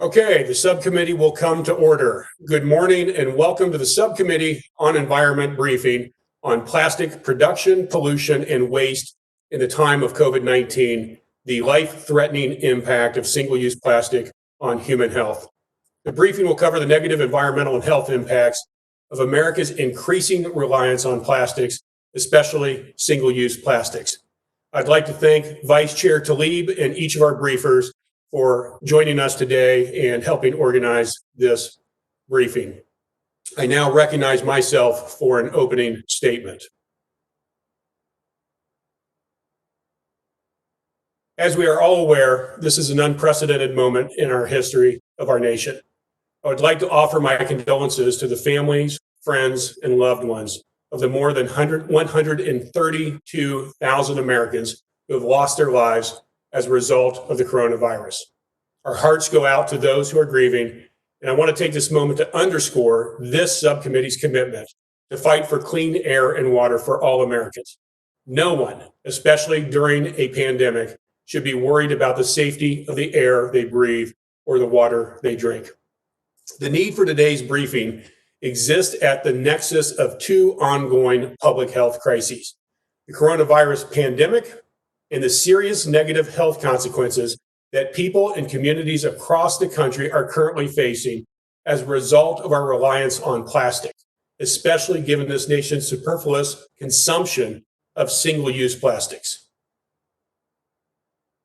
Okay, the subcommittee will come to order. Good morning and welcome to the Subcommittee on Environment briefing on plastic production, pollution, and waste in the time of COVID-19, the life-threatening impact of single-use plastic on human health. The briefing will cover the negative environmental and health impacts of America's increasing reliance on plastics, especially single-use plastics. I'd like to thank Vice Chair Tlaib and each of our briefers for joining us today and helping organize this briefing. I now recognize myself for an opening statement. As we are all aware, this is an unprecedented moment in our history of our nation. I would like to offer my condolences to the families, friends, and loved ones of the more than 132,000 Americans who have lost their lives as a result of the coronavirus. Our hearts go out to those who are grieving, and I want to take this moment to underscore this subcommittee's commitment to fight for clean air and water for all Americans. No one, especially during a pandemic, should be worried about the safety of the air they breathe or the water they drink. The need for today's briefing exists at the nexus of two ongoing public health crises: the coronavirus pandemic and the serious negative health consequences that people and communities across the country are currently facing as a result of our reliance on plastic, especially given this nation's superfluous consumption of single-use plastics.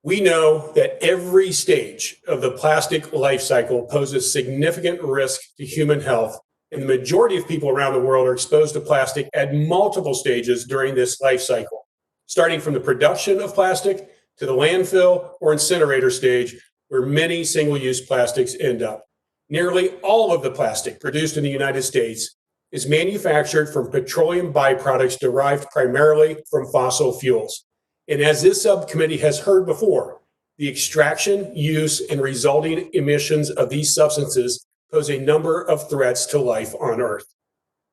We know that every stage of the plastic life cycle poses significant risk to human health, and the majority of people around the world are exposed to plastic at multiple stages during this life cycle, starting from the production of plastic to the landfill or incinerator stage, where many single-use plastics end up. Nearly all of the plastic produced in the United States is manufactured from petroleum byproducts derived primarily from fossil fuels. And as this subcommittee has heard before, the extraction, use, and resulting emissions of these substances pose a number of threats to life on Earth.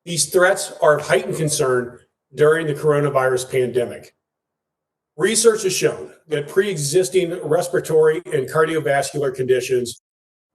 These threats are of heightened concern during the coronavirus pandemic. Research has shown that pre-existing respiratory and cardiovascular conditions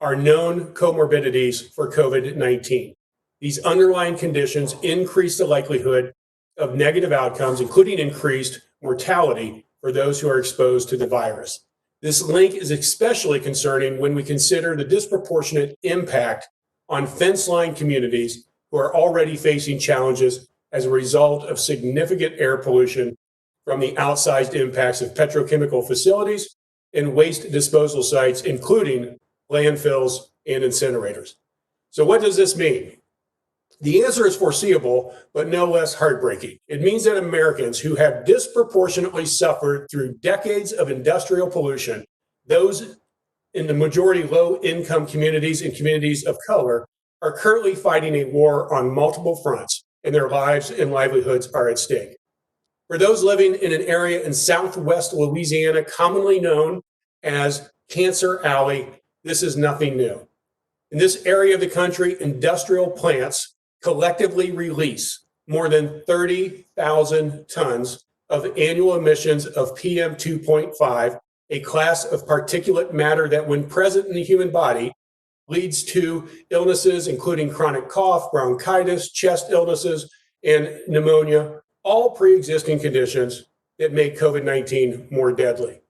are known comorbidities for COVID-19. These underlying conditions increase the likelihood of negative outcomes, including increased mortality for those who are exposed to the virus. This link is especially concerning when we consider the disproportionate impact on fence-line communities who are already facing challenges as a result of significant air pollution from the outsized impacts of petrochemical facilities and waste disposal sites, including landfills and incinerators. So what does this mean? The answer is foreseeable, but no less heartbreaking. It means that Americans who have disproportionately suffered through decades of industrial pollution, those in the majority low-income communities and communities of color, are currently fighting a war on multiple fronts, and their lives and livelihoods are at stake. For those living in an area in Southwest Louisiana, commonly known as Cancer Alley, this is nothing new. In this area of the country, industrial plants collectively release more than 30,000 tons of annual emissions of PM 2.5, a class of particulate matter that, when present in the human body, leads to illnesses including chronic cough, bronchitis, chest illnesses, and pneumonia, all pre-existing conditions that make COVID-19 more deadly.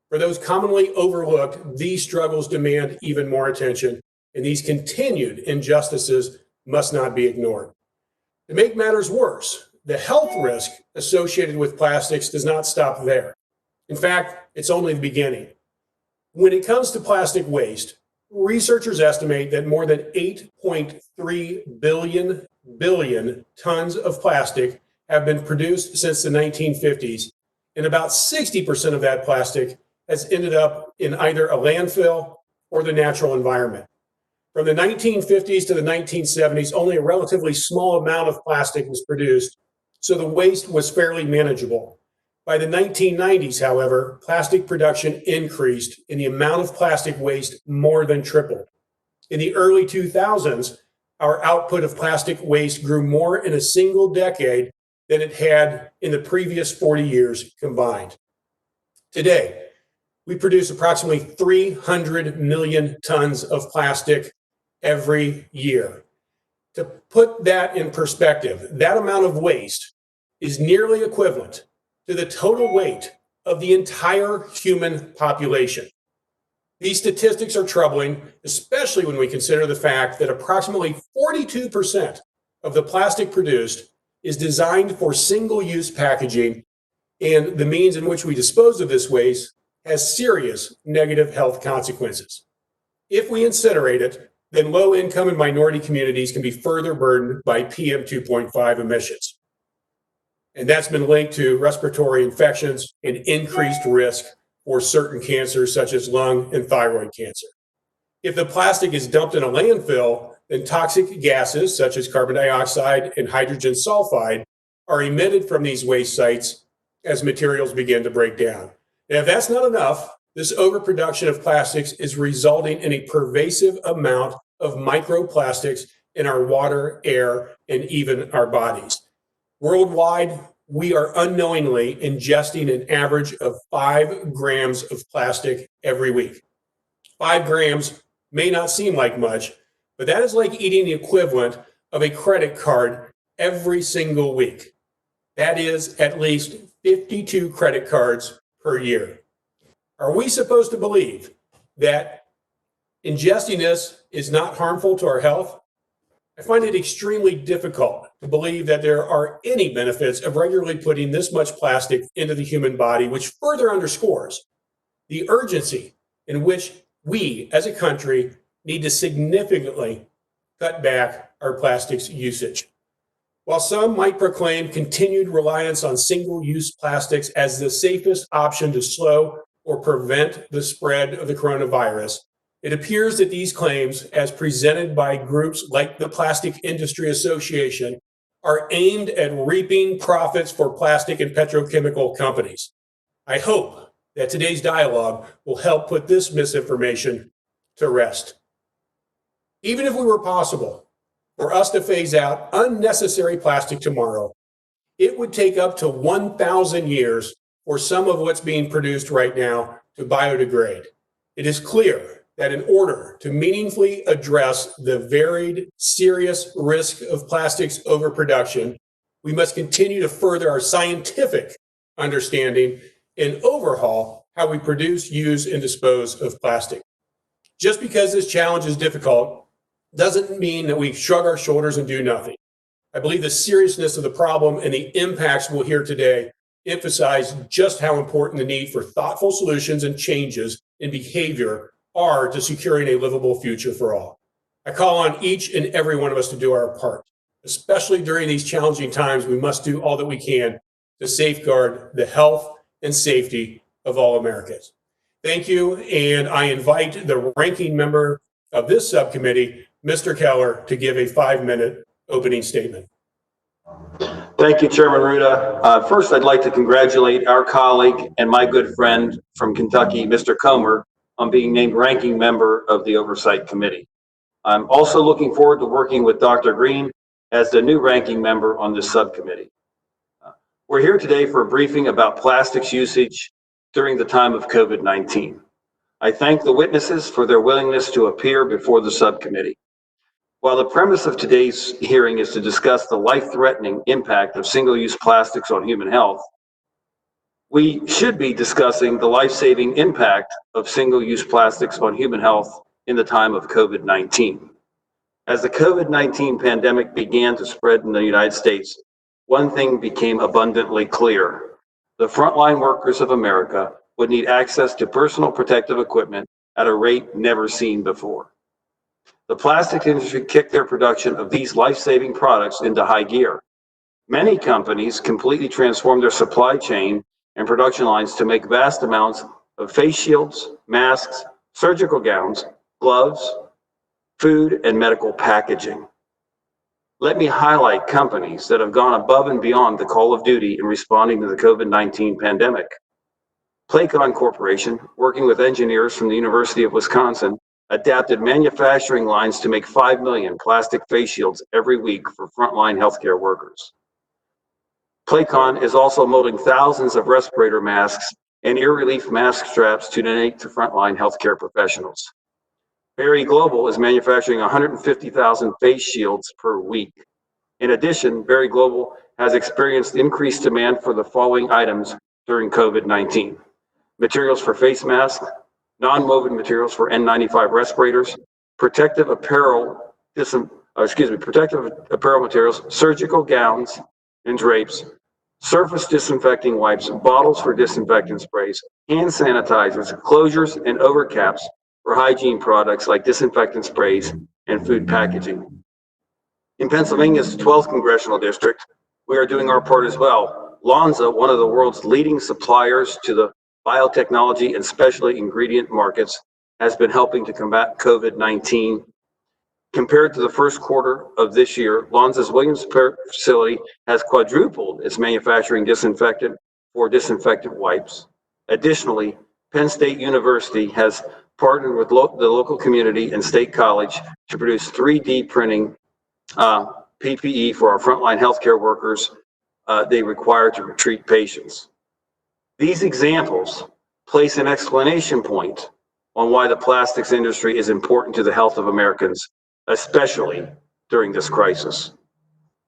For those commonly overlooked, these struggles demand even more attention, and these continued injustices must not be ignored. To make matters worse, the health risk associated with plastics does not stop there. In fact, it's only the beginning. When it comes to plastic waste, researchers estimate that more than 8.3 billion tons of plastic have been produced since the 1950s, and about 60% of that plastic has ended up in either a landfill or the natural environment. From the 1950s to the 1970s, only a relatively small amount of plastic was produced, so the waste was fairly manageable. By the 1990s, however, plastic production increased and the amount of plastic waste more than tripled. In the early 2000s, our output of plastic waste grew more in a single decade than it had in the previous 40 years combined. Today, We produce approximately 300 million tons of plastic every year. To put that in perspective, that amount of waste is nearly equivalent to the total weight of the entire human population. These statistics are troubling, especially when we consider the fact that approximately 42% of the plastic produced is designed for single-use packaging, and the means in which we dispose of this waste has serious negative health consequences. If we incinerate it, then low-income and minority communities can be further burdened by PM 2.5 emissions. And that's been linked to respiratory infections and increased risk for certain cancers such as lung and thyroid cancer. If the plastic is dumped in a landfill, then toxic gases such as carbon dioxide and hydrogen sulfide are emitted from these waste sites as materials begin to break down. And if that's not enough, this overproduction of plastics is resulting in a pervasive amount of microplastics in our water, air, and even our bodies. Worldwide, we are unknowingly ingesting an average of 5 grams of plastic every week. 5 grams may not seem like much, but that is like eating the equivalent of a credit card every single week. That is at least 52 credit cards per year. Are we supposed to believe that ingesting this is not harmful to our health? I find it extremely difficult to believe that there are any benefits of regularly putting this much plastic into the human body, which further underscores the urgency in which we as a country need to significantly cut back our plastics usage. While some might proclaim continued reliance on single-use plastics as the safest option to slow or prevent the spread of the coronavirus, it appears that these claims, as presented by groups like the Plastic Industry Association, are aimed at reaping profits for plastic and petrochemical companies. I hope that today's dialogue will help put this misinformation to rest. Even if it were possible for us to phase out unnecessary plastic tomorrow, it would take up to 1,000 years for some of what's being produced right now to biodegrade. It is clear that in order to meaningfully address the varied, serious risk of plastics overproduction, we must continue to further our scientific understanding and overhaul how we produce, use, and dispose of plastic. Just because this challenge is difficult doesn't mean that we shrug our shoulders and do nothing. I believe the seriousness of the problem and the impacts we'll hear today emphasize just how important the need for thoughtful solutions and changes in behavior are to securing a livable future for all. I call on each and every one of us to do our part. Especially during these challenging times, we must do all that we can to safeguard the health and safety of all Americans. Thank you, and I invite the ranking member of this subcommittee, Mr. Keller, to give a 5-minute opening statement. Thank you, Chairman Ruda. First, I'd like to congratulate our colleague and my good friend from Kentucky, Mr. Comer, on being named ranking member of the Oversight Committee. I'm also looking forward to working with Dr. Green as the new ranking member on this subcommittee. We're here today for a briefing about plastics usage during the time of COVID-19. I thank the witnesses for their willingness to appear before the subcommittee. While the premise of today's hearing is to discuss the life-threatening impact of single-use plastics on human health, we should be discussing the life-saving impact of single-use plastics on human health in the time of COVID-19. As the COVID-19 pandemic began to spread in the United States, one thing became abundantly clear. The frontline workers of America would need access to personal protective equipment at a rate never seen before. The plastics industry kicked their production of these life-saving products into high gear. Many companies completely transformed their supply chain and production lines to make vast amounts of face shields, masks, surgical gowns, gloves, food, and medical packaging. Let me highlight companies that have gone above and beyond the call of duty in responding to the COVID-19 pandemic. Playcon Corporation, working with engineers from the University of Wisconsin, adapted manufacturing lines to make 5 million plastic face shields every week for frontline healthcare workers. Playcon is also molding thousands of respirator masks and ear relief mask straps to donate to frontline healthcare professionals. Berry Global is manufacturing 150,000 face shields per week. In addition, Berry Global has experienced increased demand for the following items during COVID-19. Materials for face masks, non-woven materials for N95 respirators, protective apparel materials, surgical gowns and drapes, surface disinfecting wipes, bottles for disinfectant sprays, hand sanitizers, closures, and overcaps for hygiene products like disinfectant sprays and food packaging. In Pennsylvania's 12th Congressional District, we are doing our part as well. Lonza, one of the world's leading suppliers to the biotechnology and specialty ingredient markets, has been helping to combat COVID-19. Compared to the first quarter of this year, Lonza's Williamsburg facility has quadrupled its manufacturing disinfectant for disinfectant wipes. Additionally, Penn State University has partnered with the local community and state college to produce 3D printing PPE for our frontline healthcare workers they require to treat patients. These examples place an exclamation point on why the plastics industry is important to the health of Americans, especially during this crisis.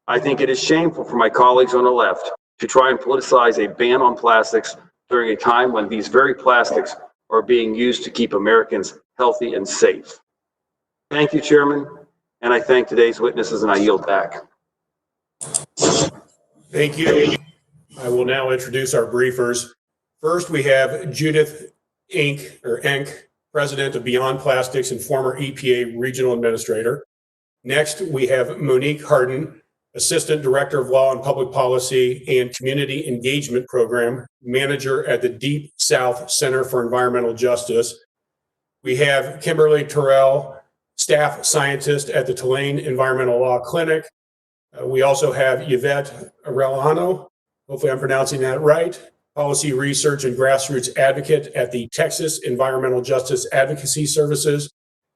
I think it is shameful for my colleagues on the left to try and politicize a ban on plastics during a time when these very plastics are being used to keep Americans healthy and safe. Thank you, Chairman, and I thank today's witnesses, and I yield back. Thank you. I will now introduce our briefers. First, we have Judith Enck, President of Beyond Plastics and former EPA Regional Administrator. Next, we have Monique Harden, Assistant Director of Law and Public Policy and Community Engagement Program Manager at the Deep South Center for Environmental Justice. We have Kimberly Terrell, Staff Scientist at the Tulane Environmental Law Clinic. We also have Yvette Arellano, hopefully I'm pronouncing that right, Policy Research and Grassroots Advocate at the Texas Environmental Justice Advocacy Services.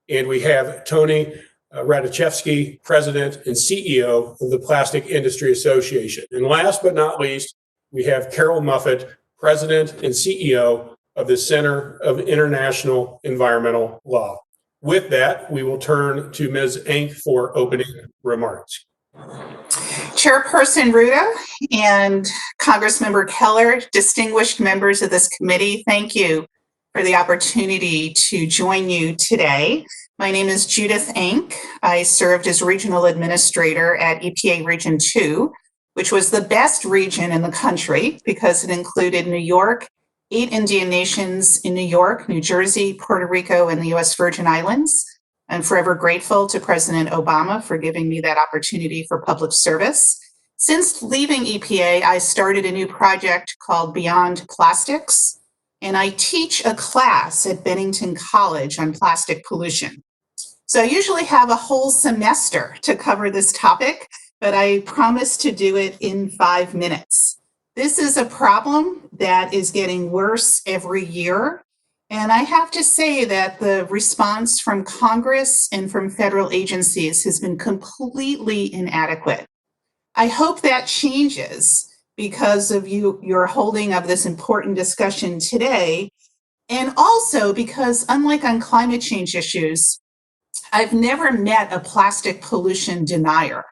And we have Tony Radoszewski, President and CEO of the Plastic Industry Association. And last but not least, we have Carroll Muffett, President and CEO of the Center of International Environmental Law. With that, we will turn to Ms. Enck for opening remarks. Chairperson Ruda and Congressmember Keller, distinguished members of this committee, thank you for the opportunity to join you today. My name is Judith Enck. I served as Regional Administrator at EPA Region 2, which was the best region in the country because it included New York, 8 Indian nations in New York, New Jersey, Puerto Rico, and the U.S. Virgin Islands. I'm forever grateful to President Obama for giving me that opportunity for public service. Since leaving EPA, I started a new project called Beyond Plastics, and I teach a class at Bennington College on plastic pollution. So I usually have a whole semester to cover this topic, but I promise to do it in 5 minutes. This is a problem that is getting worse every year. And I have to say that the response from Congress and from federal agencies has been completely inadequate. I hope that changes because of your holding of this important discussion today. And also because unlike on climate change issues, I've never met a plastic pollution denier.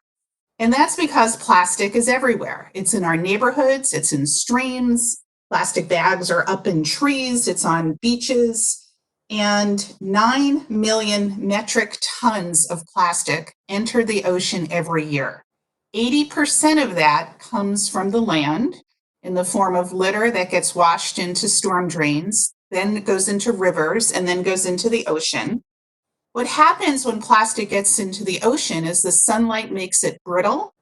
And that's because plastic is everywhere. It's in our neighborhoods, it's in streams, plastic bags are up in trees, it's on beaches, and 9 million metric tons of plastic enter the ocean every year. 80% of that comes from the land in the form of litter that gets washed into storm drains, then it goes into rivers, and then goes into the ocean. What happens when plastic gets into the ocean is the sunlight makes it brittle,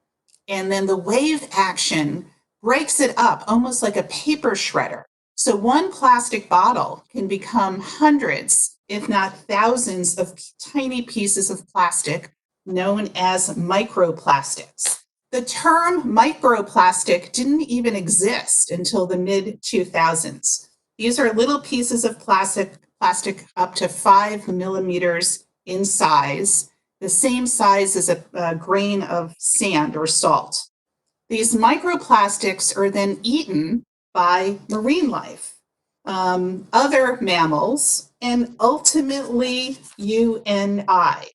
and then the wave action breaks it up almost like a paper shredder. So one plastic bottle can become hundreds, if not thousands, of tiny pieces of plastic known as microplastics. The term microplastic didn't even exist until the mid-2000s. These are little pieces of plastic up to 5 millimeters in size, the same size as a grain of sand or salt. These microplastics are then eaten by marine life. other mammals, and ultimately you and I.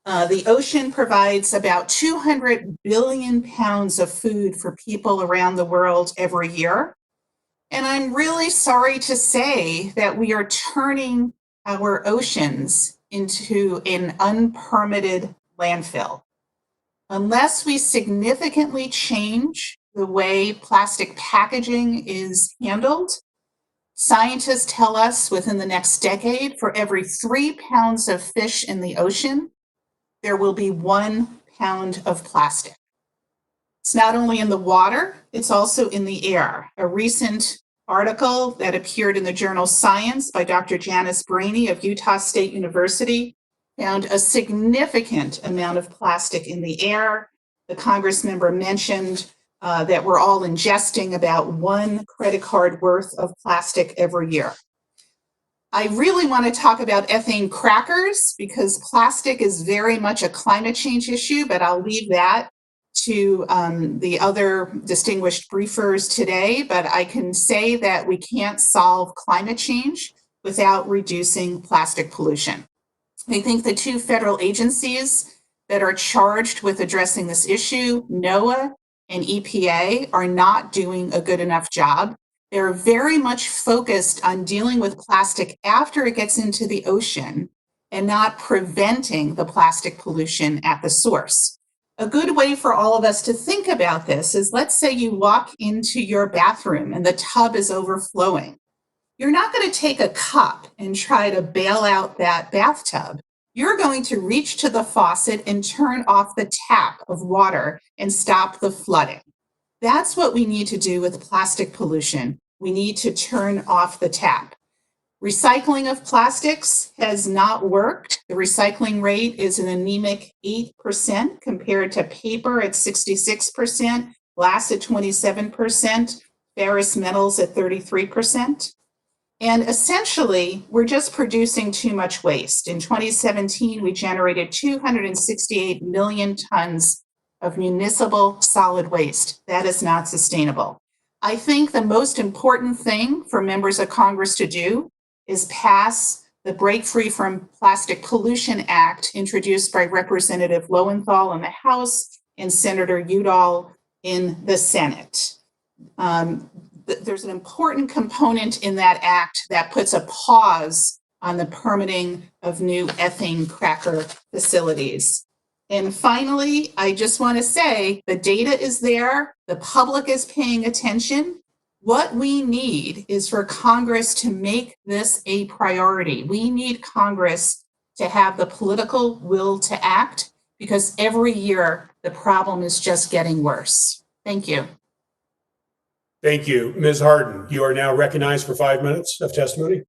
The ocean provides about 200 billion pounds of food for people around the world every year. And I'm really sorry to say that we are turning our oceans into an unpermitted landfill. Unless we significantly change the way plastic packaging is handled, scientists tell us within the next decade, for every 3 pounds of fish in the ocean, there will be 1 pound of plastic. It's not only in the water, it's also in the air. A recent article that appeared in the journal Science by Dr. Janice Brainey of Utah State University found a significant amount of plastic in the air. The Congress member mentioned that we're all ingesting about 1 credit card worth of plastic every year. I really want to talk about ethane crackers because plastic is very much a climate change issue, but I'll leave that to the other distinguished briefers today. But I can say that we can't solve climate change without reducing plastic pollution. I think the 2 federal agencies that are charged with addressing this issue, NOAA and EPA, are not doing a good enough job. They're very much focused on dealing with plastic after it gets into the ocean and not preventing the plastic pollution at the source. A good way for all of us to think about this is, let's say you walk into your bathroom and the tub is overflowing. You're not going to take a cup and try to bail out that bathtub. You're going to reach to the faucet and turn off the tap of water and stop the flooding. That's what we need to do with plastic pollution. We need to turn off the tap. Recycling of plastics has not worked. The recycling rate is an anemic 8% compared to paper at 66%, glass at 27%, ferrous metals at 33%. And essentially, we're just producing too much waste. In 2017, we generated 268 million tons of municipal solid waste. That is not sustainable. I think the most important thing for members of Congress to do is pass the Break Free from Plastic Pollution Act introduced by Representative Lowenthal in the House and Senator Udall in the Senate. There's an important component in that act that puts a pause on the permitting of new ethane cracker facilities. And finally, I just want to say the data is there, the public is paying attention. What we need is for Congress to make this a priority. We need Congress to have the political will to act because every year the problem is just getting worse. Thank you. Thank you. Ms. Harden, you are now recognized for 5 minutes of testimony.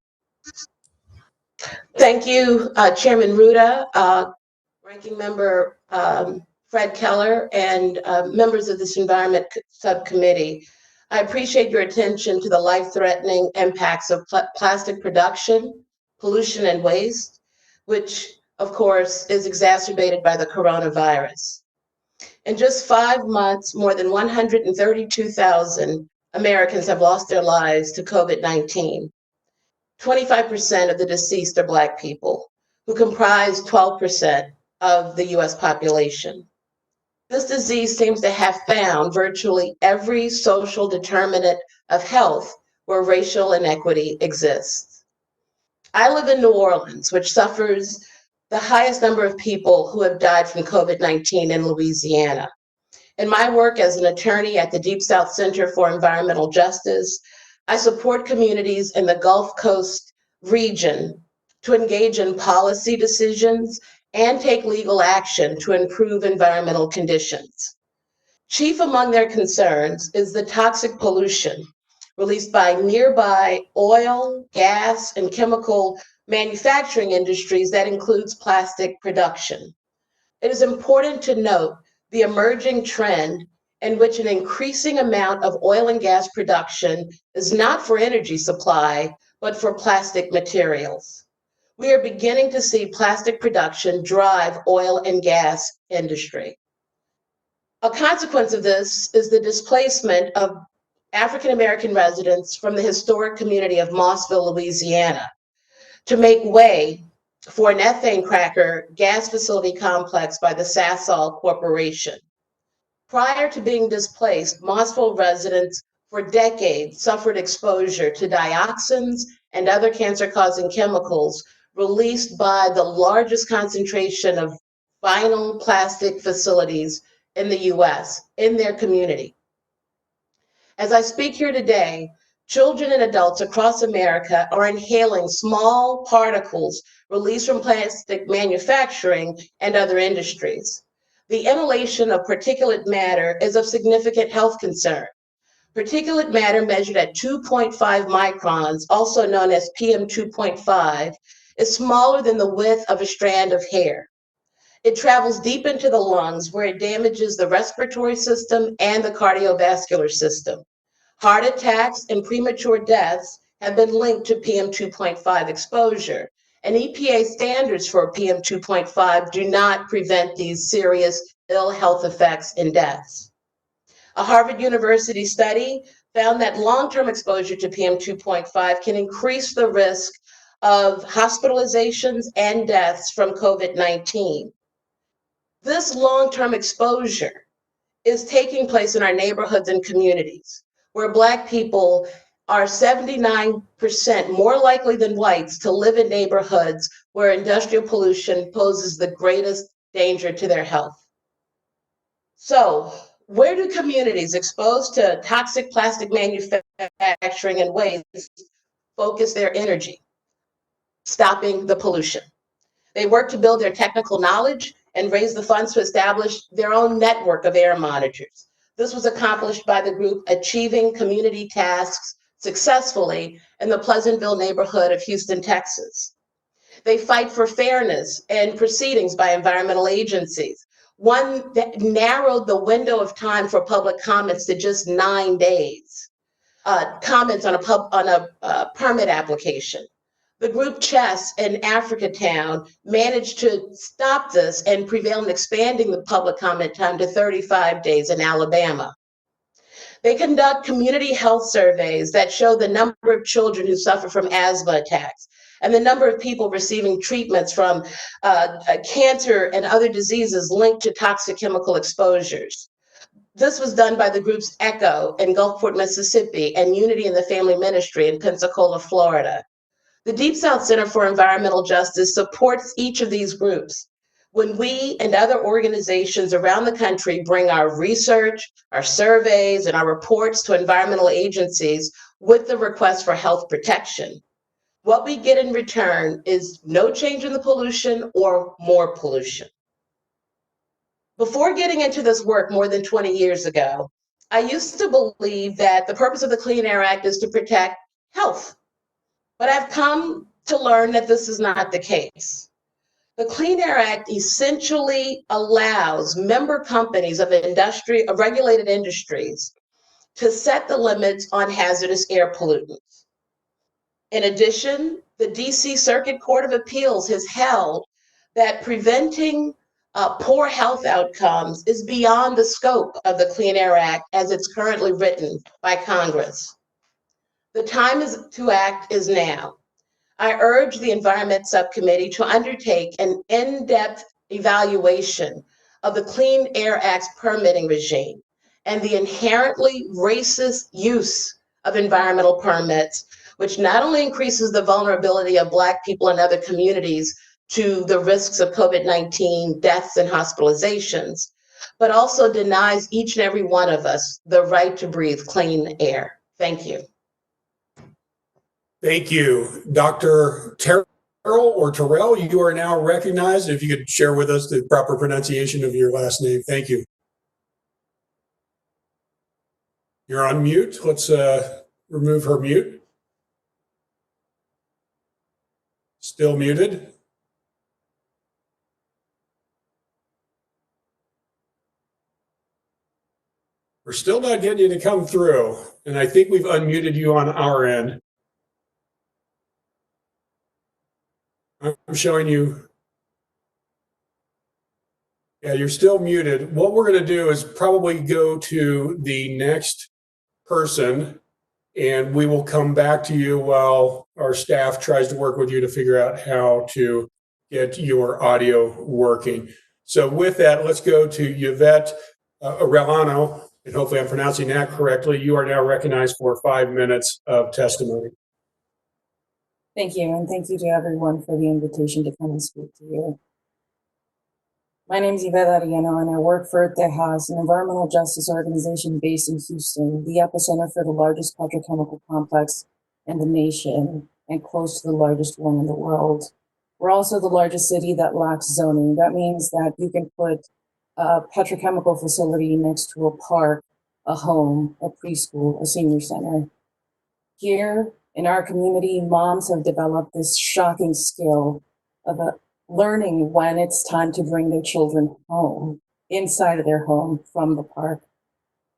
Thank you, Chairman Ruda, Ranking Member Fred Keller, and members of this Environment Subcommittee. I appreciate your attention to the life-threatening impacts of plastic production, pollution, and waste, which, of course, is exacerbated by the coronavirus. In just 5 months, more than 132,000 Americans have lost their lives to COVID-19. 25% of the deceased are Black people, who comprise 12% of the US population. This disease seems to have found virtually every social determinant of health where racial inequity exists. I live in New Orleans, which suffers the highest number of people who have died from COVID-19 in Louisiana. In my work as an attorney at the Deep South Center for Environmental Justice, I support communities in the Gulf Coast region to engage in policy decisions and take legal action to improve environmental conditions. Chief among their concerns is the toxic pollution released by nearby oil, gas, and chemical manufacturing industries that includes plastic production. It is important to note the emerging trend in which an increasing amount of oil and gas production is not for energy supply, but for plastic materials. We are beginning to see plastic production drive oil and gas industry. A consequence of this is the displacement of African-American residents from the historic community of Mossville, Louisiana, to make way for an ethane cracker gas facility complex by the Sasol Corporation. Prior to being displaced, Mossville residents for decades suffered exposure to dioxins and other cancer-causing chemicals released by the largest concentration of vinyl plastic facilities in the US in their community. As I speak here today, children and adults across America are inhaling small particles released from plastic manufacturing and other industries. The inhalation of particulate matter is of significant health concern. Particulate matter measured at 2.5 microns, also known as PM 2.5, is smaller than the width of a strand of hair. It travels deep into the lungs where it damages the respiratory system and the cardiovascular system. Heart attacks and premature deaths have been linked to PM 2.5 exposure, and EPA standards for PM 2.5 do not prevent these serious ill health effects and deaths. A Harvard University study found that long-term exposure to PM 2.5 can increase the risk of hospitalizations and deaths from COVID-19. This long-term exposure is taking place in our neighborhoods and communities, where Black people are 79% more likely than whites to live in neighborhoods where industrial pollution poses the greatest danger to their health. So, where do communities exposed to toxic plastic manufacturing and waste focus their energy? Stopping the pollution. They work to build their technical knowledge and raise the funds to establish their own network of air monitors. This was accomplished by the group Achieving Community Tasks successfully in the Pleasantville neighborhood of Houston, Texas. They fight for fairness and proceedings by environmental agencies. One that narrowed the window of time for public comments to just 9 days. Comments on a permit application. The group Chess in Africatown managed to stop this and prevail in expanding the public comment time to 35 days in Alabama. They conduct community health surveys that show the number of children who suffer from asthma attacks and the number of people receiving treatments from cancer and other diseases linked to toxic chemical exposures. This was done by the groups ECHO in Gulfport, Mississippi, and Unity in the Family Ministry in Pensacola, Florida. The Deep South Center for Environmental Justice supports each of these groups. When we and other organizations around the country bring our research, our surveys, and our reports to environmental agencies with the request for health protection, what we get in return is no change in the pollution or more pollution. Before getting into this work more than 20 years ago, I used to believe that the purpose of the Clean Air Act is to protect health. But I've come to learn that this is not the case. The Clean Air Act essentially allows member companies of regulated industries to set the limits on hazardous air pollutants. In addition, the DC Circuit Court of Appeals has held that preventing poor health outcomes is beyond the scope of the Clean Air Act as it's currently written by Congress. The time to act is now. I urge the Environment Subcommittee to undertake an in-depth evaluation of the Clean Air Act's permitting regime and the inherently racist use of environmental permits, which not only increases the vulnerability of Black people and other communities to the risks of COVID-19 deaths and hospitalizations, but also denies each and every one of us the right to breathe clean air. Thank you. Thank you. Dr. Terrell, you are now recognized. If you could share with us the proper pronunciation of your last name. Thank you. You're on mute. Let's remove her mute. Still muted. We're still not getting you to come through, and I think we've unmuted you on our end. I'm showing you. Yeah, you're still muted. What we're going to do is probably go to the next person, and we will come back to you while our staff tries to work with you to figure out how to get your audio working. So with that, let's go to Yvette Arellano, and hopefully I'm pronouncing that correctly. You are now recognized for 5 minutes of testimony. Thank you, and thank you to everyone for the invitation to come and speak to you. My name is Yvette Arellano, and I work for Tejas, an environmental justice organization based in Houston, the epicenter for the largest petrochemical complex in the nation and close to the largest one in the world. We're also the largest city that lacks zoning. That means that you can put a petrochemical facility next to a park, a home, a preschool, a senior center. Here in our community, moms have developed this shocking skill of learning when it's time to bring their children home, inside of their home from the park.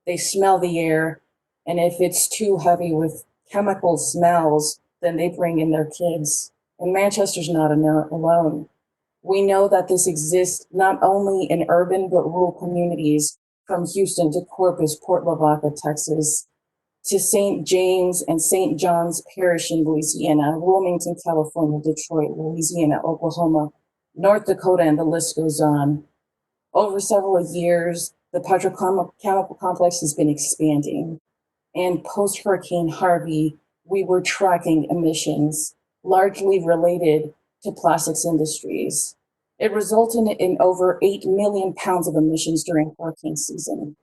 They smell the air, and if it's too heavy with chemical smells, then they bring in their kids. And Manchester's not alone. We know that this exists not only in urban but rural communities, from Houston to Corpus, Port Lavaca, Texas, to St. James and St. John's Parish in Louisiana, Wilmington, California, Detroit, Louisiana, Oklahoma, North Dakota, and the list goes on. Over several years, the petrochemical complex has been expanding. And post-Hurricane Harvey, we were tracking emissions largely related to plastics industries. It resulted in over 8 million pounds of emissions during hurricane season.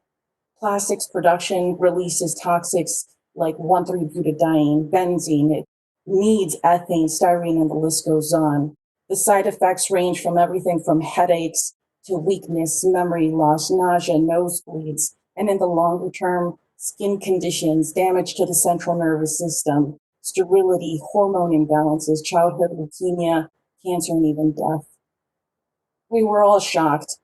Plastics production releases toxics like 1,3-butadiene, benzene, it needs ethane, styrene, and the list goes on. The side effects range from everything from headaches to weakness, memory loss, nausea, nosebleeds, and in the longer term, skin conditions, damage to the central nervous system, sterility, hormone imbalances, childhood leukemia, cancer, and even death. We were all shocked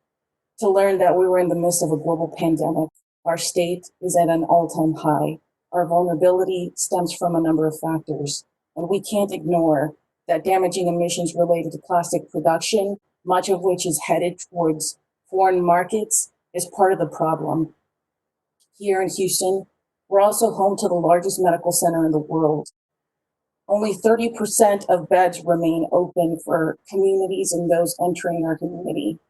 to learn that we were in the midst of a global pandemic. Our state is at an all-time high. Our vulnerability stems from a number of factors, and we can't ignore that damaging emissions related to plastic production, much of which is headed towards foreign markets, is part of the problem. Here in Houston, we're also home to the largest medical center in the world. Only 30% of beds remain open for communities and those entering our community.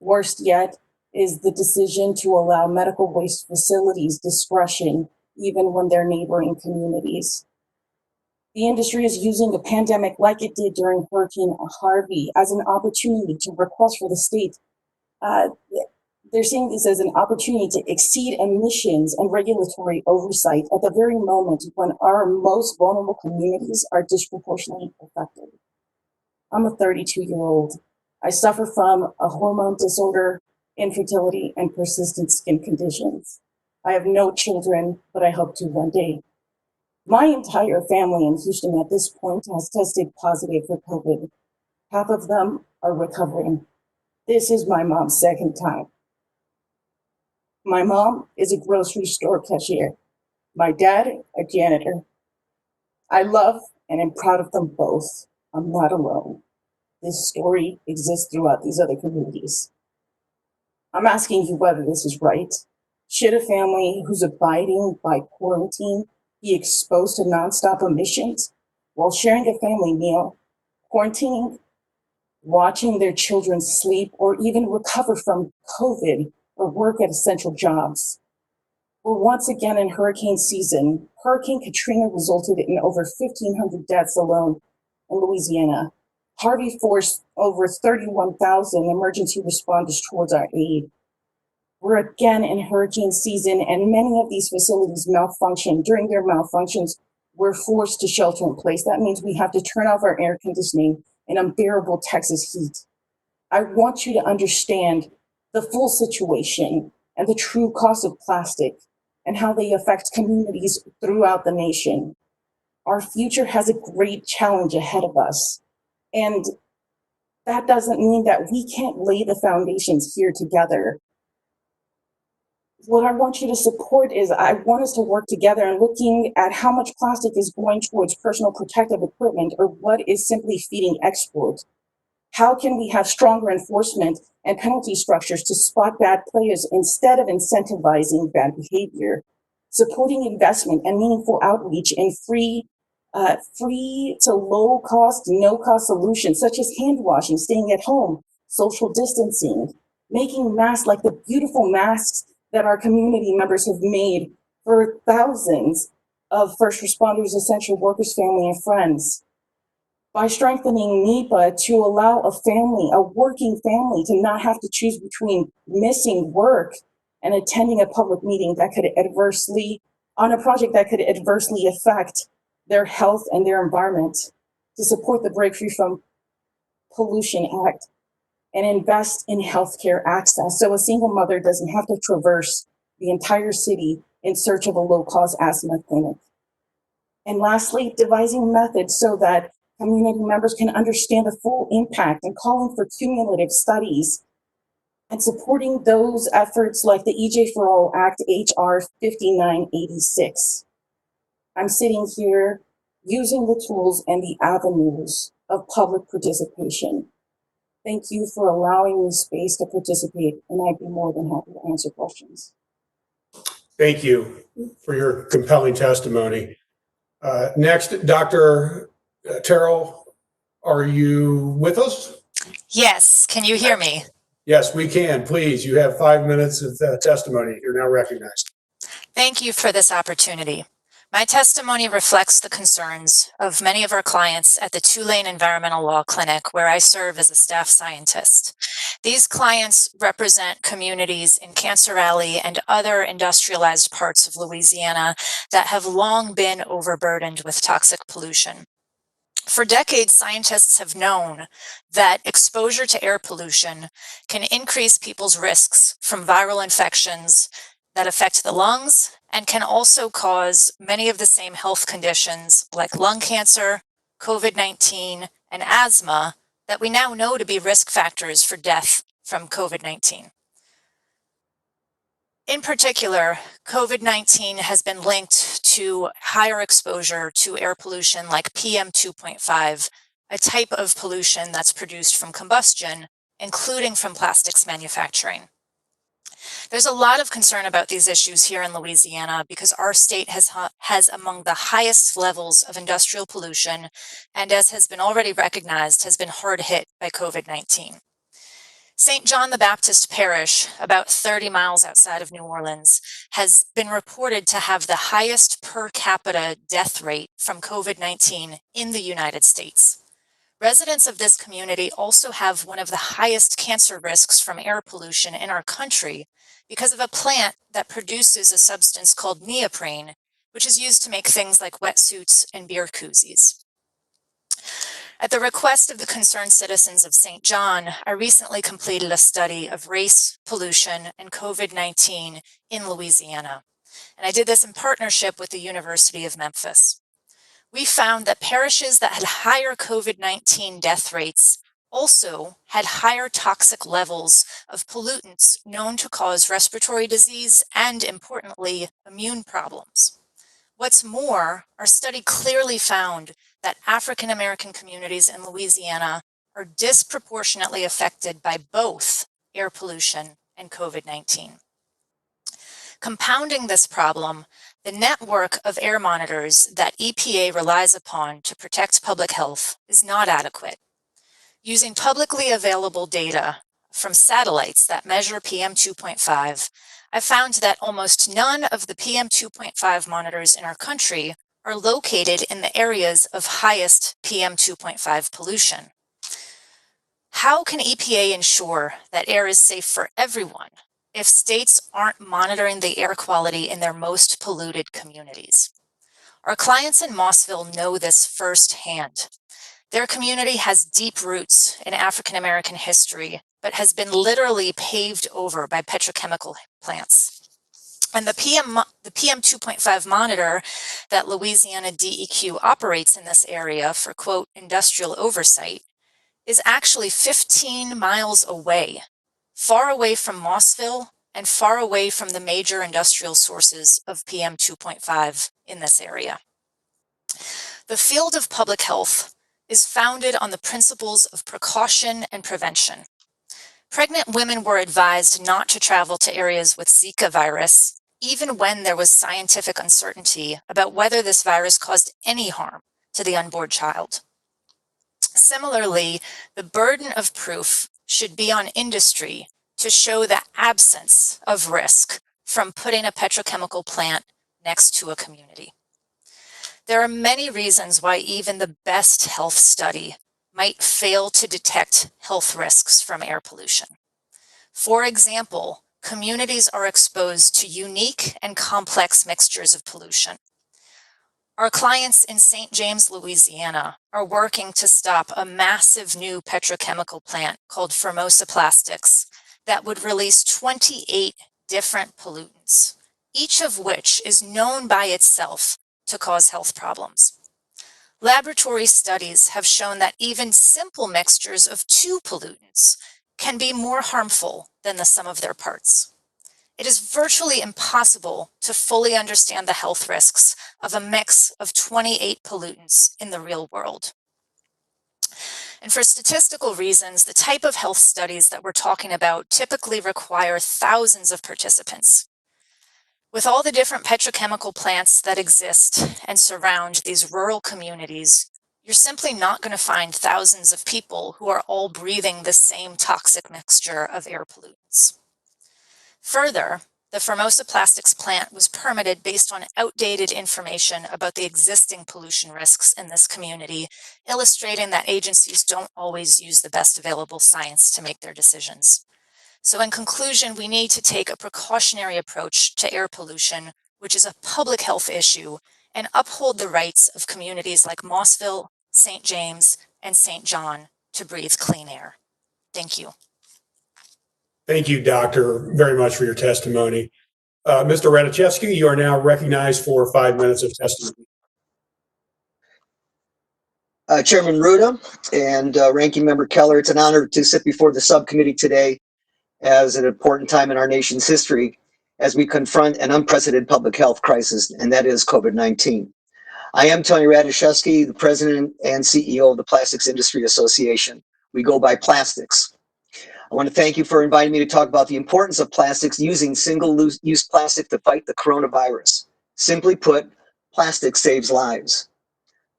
Worst yet is the decision to allow medical waste facilities discretion, even when they're neighboring communities. The industry is using the pandemic like it did during Hurricane Harvey as an opportunity to request for the state. They're seeing this as an opportunity to exceed emissions and regulatory oversight at the very moment when our most vulnerable communities are disproportionately affected. I'm a 32-year-old. I suffer from a hormone disorder, infertility, and persistent skin conditions. I have no children, but I hope to one day. My entire family in Houston at this point has tested positive for COVID. Half of them are recovering. This is my mom's second time. My mom is a grocery store cashier. My dad, a janitor. I love and am proud of them both. I'm not alone. This story exists throughout these other communities. I'm asking you whether this is right. Should a family who's abiding by quarantine be exposed to nonstop emissions while sharing a family meal, quarantining, watching their children sleep, or even recover from COVID or work at essential jobs? We're once again in hurricane season. Hurricane Katrina resulted in over 1,500 deaths alone in Louisiana. Harvey forced over 31,000 emergency responders towards our aid. We're again in hurricane season, and many of these facilities malfunction. During their malfunctions, we're forced to shelter in place. That means we have to turn off our air conditioning in unbearable Texas heat. I want you to understand the full situation and the true cost of plastic and how they affect communities throughout the nation. Our future has a great challenge ahead of us. And that doesn't mean that we can't lay the foundations here together. What I want you to support is I want us to work together and looking at how much plastic is going towards personal protective equipment or what is simply feeding export. How can we have stronger enforcement and penalty structures to spot bad players instead of incentivizing bad behavior? supporting investment and meaningful outreach in free to low cost, no cost solutions such as hand washing, staying at home, social distancing, making masks like the beautiful masks that our community members have made for thousands of first responders, essential workers, family, and friends. By strengthening NEPA to allow a working family, to not have to choose between missing work and attending a public meeting on a project that could adversely affect their health and their environment, to support the Breakthrough from Pollution Act and invest in healthcare access so a single mother doesn't have to traverse the entire city in search of a low-cost asthma clinic. And lastly, devising methods so that community members can understand the full impact and calling for cumulative studies and supporting those efforts like the EJ for All Act HR 5986. I'm sitting here using the tools and the avenues of public participation. Thank you for allowing me space to participate, and I'd be more than happy to answer questions. Thank you for your compelling testimony. Next, Dr. Terrell, are you with us? Yes, can you hear me? Yes, we can. Please, you have 5 minutes of testimony. You're now recognized. Thank you for this opportunity. My testimony reflects the concerns of many of our clients at the Tulane Environmental Law Clinic, where I serve as a staff scientist. These clients represent communities in Cancer Alley and other industrialized parts of Louisiana that have long been overburdened with toxic pollution. For decades, scientists have known that exposure to air pollution can increase people's risks from viral infections that affect the lungs and can also cause many of the same health conditions like lung cancer, COVID-19, and asthma that we now know to be risk factors for death from COVID-19. In particular, COVID-19 has been linked to higher exposure to air pollution like PM 2.5, a type of pollution that's produced from combustion, including from plastics manufacturing. There's a lot of concern about these issues here in Louisiana because our state has among the highest levels of industrial pollution, and as has been already recognized, has been hard hit by COVID-19. St. John the Baptist Parish, about 30 miles outside of New Orleans, has been reported to have the highest per capita death rate from COVID-19 in the United States. Residents of this community also have one of the highest cancer risks from air pollution in our country because of a plant that produces a substance called neoprene, which is used to make things like wetsuits and beer koozies. At the request of the concerned citizens of St. John, I recently completed a study of race, pollution, and COVID-19 in Louisiana. And I did this in partnership with the University of Memphis. We found that parishes that had higher COVID-19 death rates also had higher toxic levels of pollutants known to cause respiratory disease and, importantly, immune problems. What's more, our study clearly found that African American communities in Louisiana are disproportionately affected by both air pollution and COVID-19. Compounding this problem, the network of air monitors that EPA relies upon to protect public health is not adequate. Using publicly available data from satellites that measure PM 2.5, I found that almost none of the PM 2.5 monitors in our country are located in the areas of highest PM 2.5 pollution. How can EPA ensure that air is safe for everyone if states aren't monitoring the air quality in their most polluted communities? Our clients in Mossville know this firsthand. Their community has deep roots in African American history, but has been literally paved over by petrochemical plants. And the PM 2.5 monitor that Louisiana DEQ operates in this area for, quote, industrial oversight is actually 15 miles away, far away from Mossville and far away from the major industrial sources of PM 2.5 in this area. The field of public health is founded on the principles of precaution and prevention. Pregnant women were advised not to travel to areas with Zika virus even when there was scientific uncertainty about whether this virus caused any harm to the unborn child. Similarly, the burden of proof should be on industry to show the absence of risk from putting a petrochemical plant next to a community. There are many reasons why even the best health study might fail to detect health risks from air pollution. For example, communities are exposed to unique and complex mixtures of pollution. Our clients in St. James, Louisiana, are working to stop a massive new petrochemical plant called Formosa Plastics that would release 28 different pollutants, each of which is known by itself to cause health problems. Laboratory studies have shown that even simple mixtures of two pollutants can be more harmful than the sum of their parts. It is virtually impossible to fully understand the health risks of a mix of 28 pollutants in the real world. And for statistical reasons, the type of health studies that we're talking about typically require thousands of participants. With all the different petrochemical plants that exist and surround these rural communities, you're simply not going to find thousands of people who are all breathing the same toxic mixture of air pollutants. Further, the Formosa Plastics plant was permitted based on outdated information about the existing pollution risks in this community, illustrating that agencies don't always use the best available science to make their decisions. So in conclusion, we need to take a precautionary approach to air pollution, which is a public health issue, and uphold the rights of communities like Mossville, St. James, and St. John to breathe clean air. Thank you. Thank you, Doctor, very much for your testimony. Mr. Radoszewski, you are now recognized for 5 minutes of testimony. Chairman Ruda and Ranking Member Keller, it's an honor to sit before the subcommittee today as an important time in our nation's history as we confront an unprecedented public health crisis, and that is COVID-19. I am Tony Radoszewski, the President and CEO of the Plastics Industry Association. We go by plastics. I want to thank you for inviting me to talk about the importance of plastics using single-use plastic to fight the coronavirus. Simply put, plastic saves lives.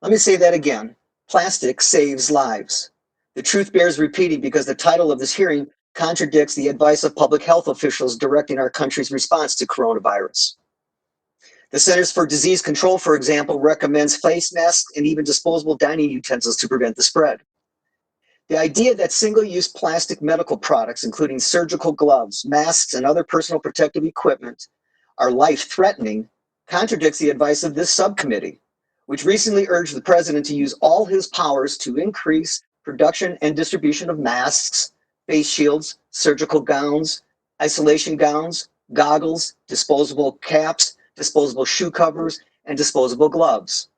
Let me say that again. Plastic saves lives. The truth bears repeating because the title of this hearing contradicts the advice of public health officials directing our country's response to coronavirus. The Centers for Disease Control, for example, recommends face masks and even disposable dining utensils to prevent the spread. The idea that single-use plastic medical products, including surgical gloves, masks, and other personal protective equipment, are life-threatening contradicts the advice of this subcommittee, which recently urged the president to use all his powers to increase production and distribution of masks, face shields, surgical gowns, isolation gowns, goggles, disposable caps, disposable shoe covers, and disposable gloves.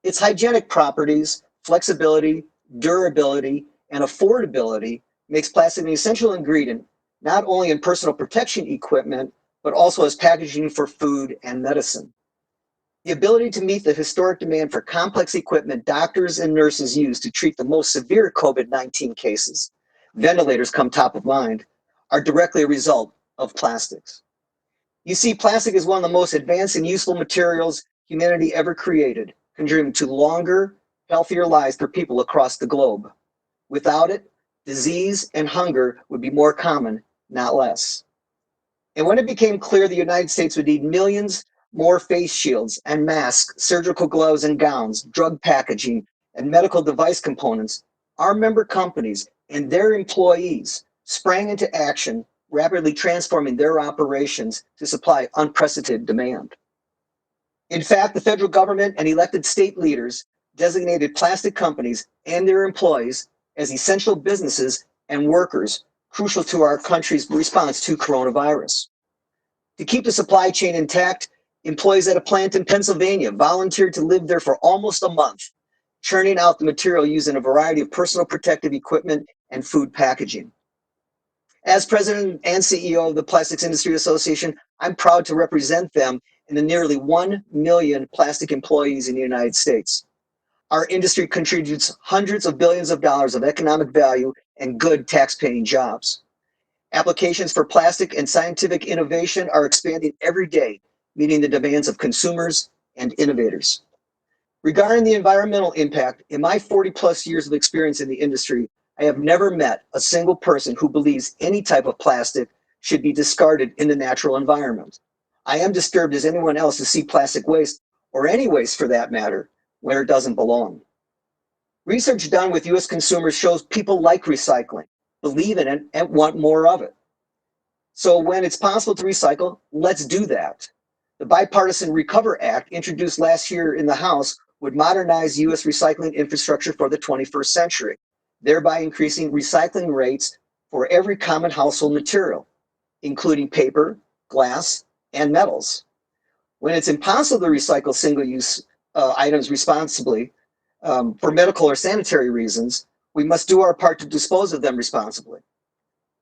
Its hygienic properties, flexibility, durability, and affordability makes plastic an essential ingredient, not only in personal protection equipment, but also as packaging for food and medicine. The ability to meet the historic demand for complex equipment doctors and nurses use to treat the most severe COVID-19 cases, ventilators come top of mind, are directly a result of plastics. You see, plastic is one of the most advanced and useful materials humanity ever created, contributing to longer, healthier lives for people across the globe. Without it, disease and hunger would be more common, not less. And when it became clear the United States would need millions more face shields and masks, surgical gloves and gowns, drug packaging, and medical device components, our member companies and their employees sprang into action, rapidly transforming their operations to supply unprecedented demand. In fact, the federal government and elected state leaders designated plastic companies and their employees as essential businesses and workers crucial to our country's response to coronavirus. To keep the supply chain intact, employees at a plant in Pennsylvania volunteered to live there for almost a month, churning out the material used in a variety of personal protective equipment and food packaging. As president and CEO of the Plastics Industry Association, I'm proud to represent them and the nearly 1 million plastic employees in the United States. Our industry contributes hundreds of billions of dollars of economic value and good tax-paying jobs. Applications for plastic and scientific innovation are expanding every day, meeting the demands of consumers and innovators. Regarding the environmental impact, in my 40+ years of experience in the industry, I have never met a single person who believes any type of plastic should be discarded in the natural environment. I am disturbed as anyone else to see plastic waste, or any waste for that matter, where it doesn't belong. Research done with US consumers shows people like recycling, believe in it, and want more of it. So when it's possible to recycle, let's do that. The Bipartisan Recover Act, introduced last year in the House, would modernize US recycling infrastructure for the 21st century, thereby increasing recycling rates for every common household material, including paper, glass, and metals. When it's impossible to recycle single-use items responsibly for medical or sanitary reasons, we must do our part to dispose of them responsibly.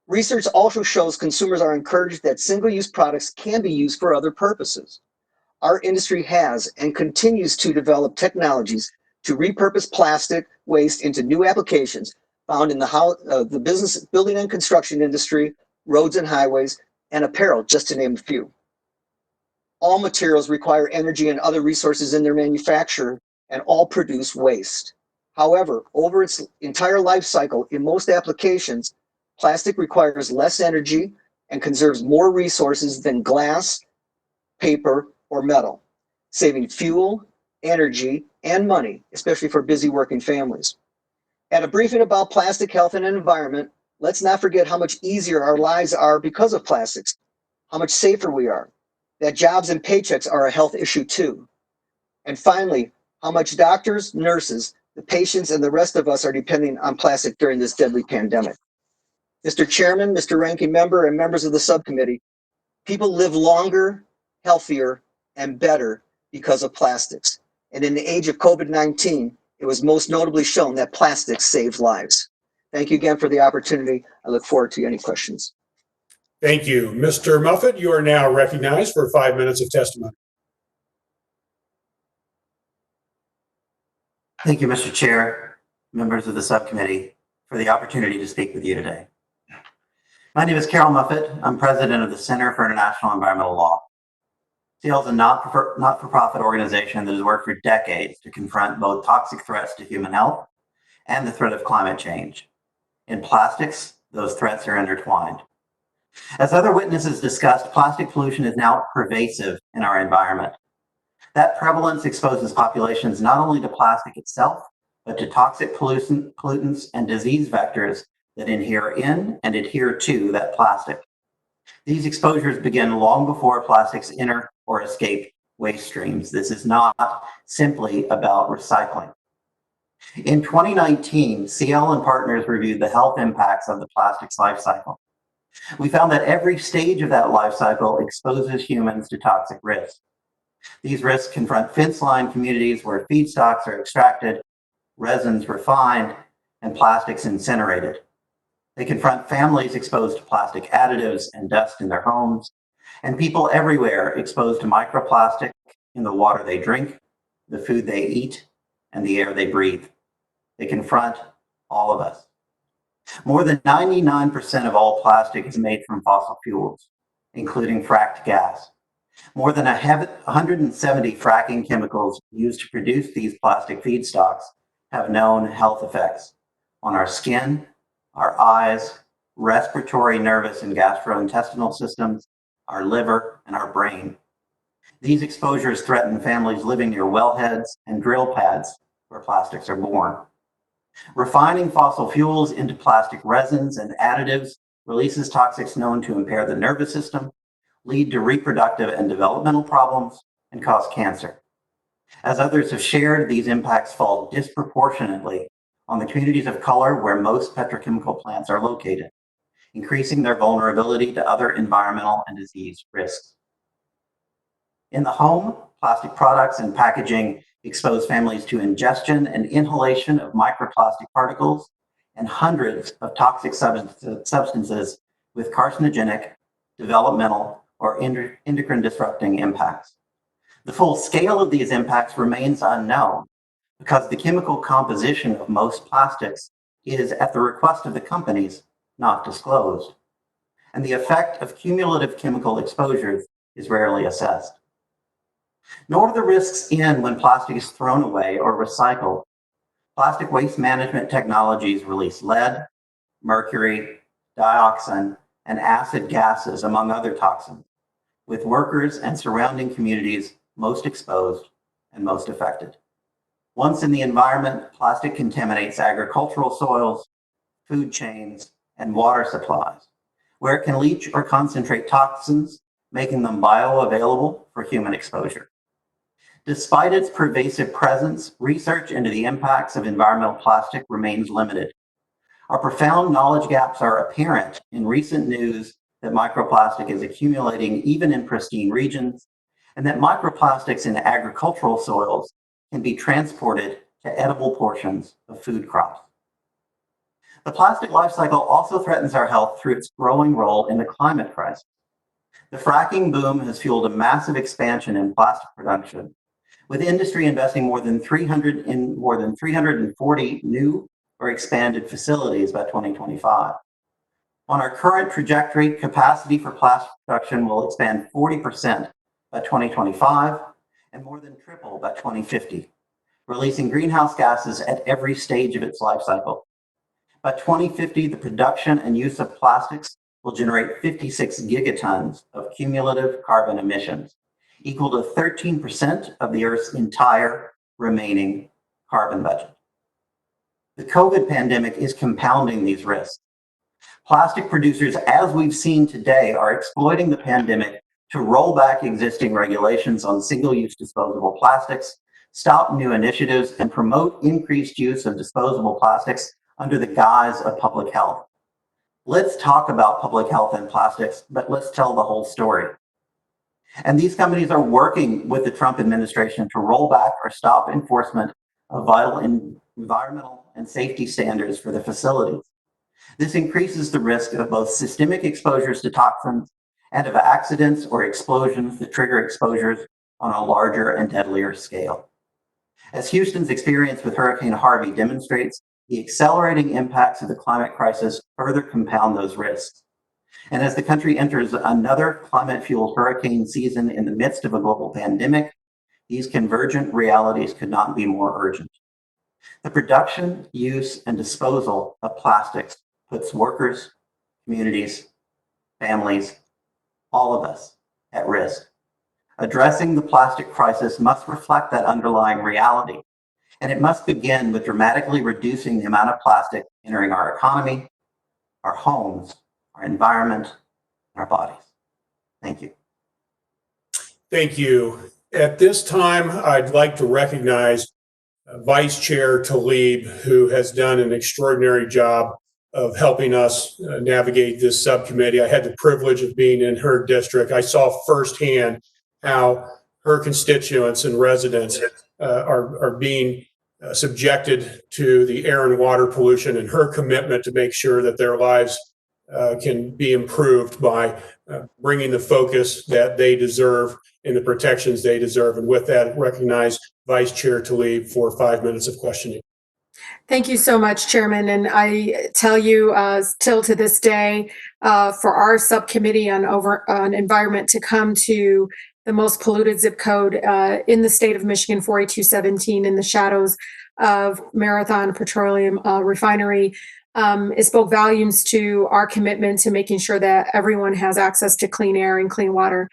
Research also shows consumers are encouraged that single-use products can be used for other purposes. Our industry has and continues to develop technologies to repurpose plastic waste into new applications found in the business, building and construction industry, roads and highways, and apparel, just to name a few. All materials require energy and other resources in their manufacture, and all produce waste. However, over its entire life cycle, in most applications, plastic requires less energy and conserves more resources than glass, paper, or metal, saving fuel, energy, and money, especially for busy working families. At a briefing about plastic health and environment, let's not forget how much easier our lives are because of plastics, how much safer we are, that jobs and paychecks are a health issue too. And finally, how much doctors, nurses, the patients, and the rest of us are depending on plastic during this deadly pandemic. Mr. Chairman, Mr. Ranking Member, and members of the subcommittee, people live longer, healthier, and better because of plastics. And in the age of COVID-19, it was most notably shown that plastics saves lives. Thank you again for the opportunity. I look forward to any questions. Thank you. Mr. Muffett, you are now recognized for 5 minutes of testimony. Thank you, Mr. Chair, members of the subcommittee, for the opportunity to speak with you today. My name is Carroll Muffett. I'm president of the Center for International Environmental Law. CIEL is a not-for-profit organization that has worked for decades to confront both toxic threats to human health and the threat of climate change. In plastics, those threats are intertwined. As other witnesses discussed, plastic pollution is now pervasive in our environment. That prevalence exposes populations not only to plastic itself, but to toxic pollutants and disease vectors that adhere in and adhere to that plastic. These exposures begin long before plastics enter or escape waste streams. This is not simply about recycling. In 2019, CIEL and partners reviewed the health impacts of the plastics life cycle. We found that every stage of that life cycle exposes humans to toxic risks. These risks confront fence-line communities where feedstocks are extracted, resins refined, and plastics incinerated. They confront families exposed to plastic additives and dust in their homes, and people everywhere exposed to microplastic in the water they drink, the food they eat, and the air they breathe. They confront all of us. More than 99% of all plastic is made from fossil fuels, including fracked gas. More than 170 fracking chemicals used to produce these plastic feedstocks have known health effects on our skin, our eyes, respiratory, nervous, and gastrointestinal systems, our liver, and our brain. These exposures threaten families living near wellheads and drill pads where plastics are born. Refining fossil fuels into plastic resins and additives releases toxics known to impair the nervous system, lead to reproductive and developmental problems, and cause cancer. As others have shared, these impacts fall disproportionately on the communities of color where most petrochemical plants are located, increasing their vulnerability to other environmental and disease risks. In the home, plastic products and packaging expose families to ingestion and inhalation of microplastic particles and hundreds of toxic substances with carcinogenic, developmental, or endocrine disrupting impacts. The full scale of these impacts remains unknown because the chemical composition of most plastics is, at the request of the companies, not disclosed. and the effect of cumulative chemical exposures is rarely assessed. Nor do the risks end when plastic is thrown away or recycled. Plastic waste management technologies release lead, mercury, dioxin, and acid gases, among other toxins, with workers and surrounding communities most exposed and most affected. Once in the environment, plastic contaminates agricultural soils, food chains, and water supplies, where it can leach or concentrate toxins, making them bioavailable for human exposure. Despite its pervasive presence, research into the impacts of environmental plastic remains limited. Our profound knowledge gaps are apparent in recent news that microplastic is accumulating even in pristine regions, and that microplastics in agricultural soils can be transported to edible portions of food crops. The plastic life cycle also threatens our health through its growing role in the climate crisis. The fracking boom has fueled a massive expansion in plastic production, with industry investing more than 340 new or expanded facilities by 2025. On our current trajectory, capacity for plastic production will expand 40% by 2025 and more than triple by 2050, releasing greenhouse gases at every stage of its life cycle. By 2050, the production and use of plastics will generate 56 gigatons of cumulative carbon emissions, equal to 13% of the Earth's entire remaining carbon budget. The COVID pandemic is compounding these risks. Plastic producers, as we've seen today, are exploiting the pandemic to roll back existing regulations on single-use disposable plastics, stop new initiatives, and promote increased use of disposable plastics under the guise of public health. Let's talk about public health and plastics, but let's tell the whole story. And these companies are working with the Trump administration to roll back or stop enforcement of vital environmental and safety standards for the facilities. This increases the risk of both systemic exposures to toxins and of accidents or explosions that trigger exposures on a larger and deadlier scale. As Houston's experience with Hurricane Harvey demonstrates, the accelerating impacts of the climate crisis further compound those risks. And as the country enters another climate-fueled hurricane season in the midst of a global pandemic, these convergent realities could not be more urgent. The production, use, and disposal of plastics puts workers, communities, families, all of us at risk. Addressing the plastic crisis must reflect that underlying reality, and it must begin with dramatically reducing the amount of plastic entering our economy, our homes, our environment, and our bodies. Thank you. Thank you. At this time, I'd like to recognize Vice Chair Tlaib, who has done an extraordinary job of helping us navigate this subcommittee. I had the privilege of being in her district. I saw firsthand how her constituents and residents are being subjected to the air and water pollution, and her commitment to make sure that their lives can be improved by bringing the focus that they deserve and the protections they deserve. And with that, recognize Vice Chair Tlaib for 5 minutes of questioning. Thank you so much, Chairman. And I tell you, still to this day, for our subcommittee on environment to come to the most polluted zip code in the state of Michigan, 48217, in the shadows of Marathon Petroleum Refinery, it spoke volumes to our commitment to making sure that everyone has access to clean air and clean water.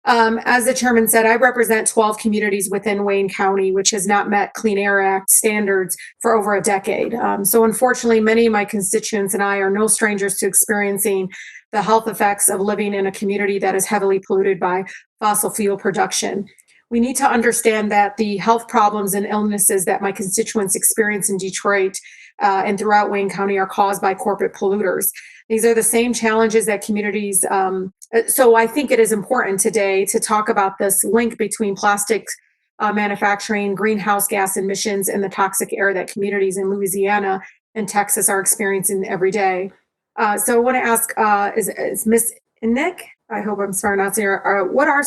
As the chairman said, I represent 12 communities within Wayne County, which has not met Clean Air Act standards for over a decade. So unfortunately, many of my constituents and I are no strangers to experiencing the health effects of living in a community that is heavily polluted by fossil fuel production. We need to understand that the health problems and illnesses that my constituents experience in Detroit and throughout Wayne County are caused by corporate polluters. These are the same challenges that communities, so I think it is important today to talk about this link between plastics manufacturing, greenhouse gas emissions, and the toxic air that communities in Louisiana and Texas are experiencing every day. So I want to ask, is Ms. Enck, I hope I'm pronouncing her, what are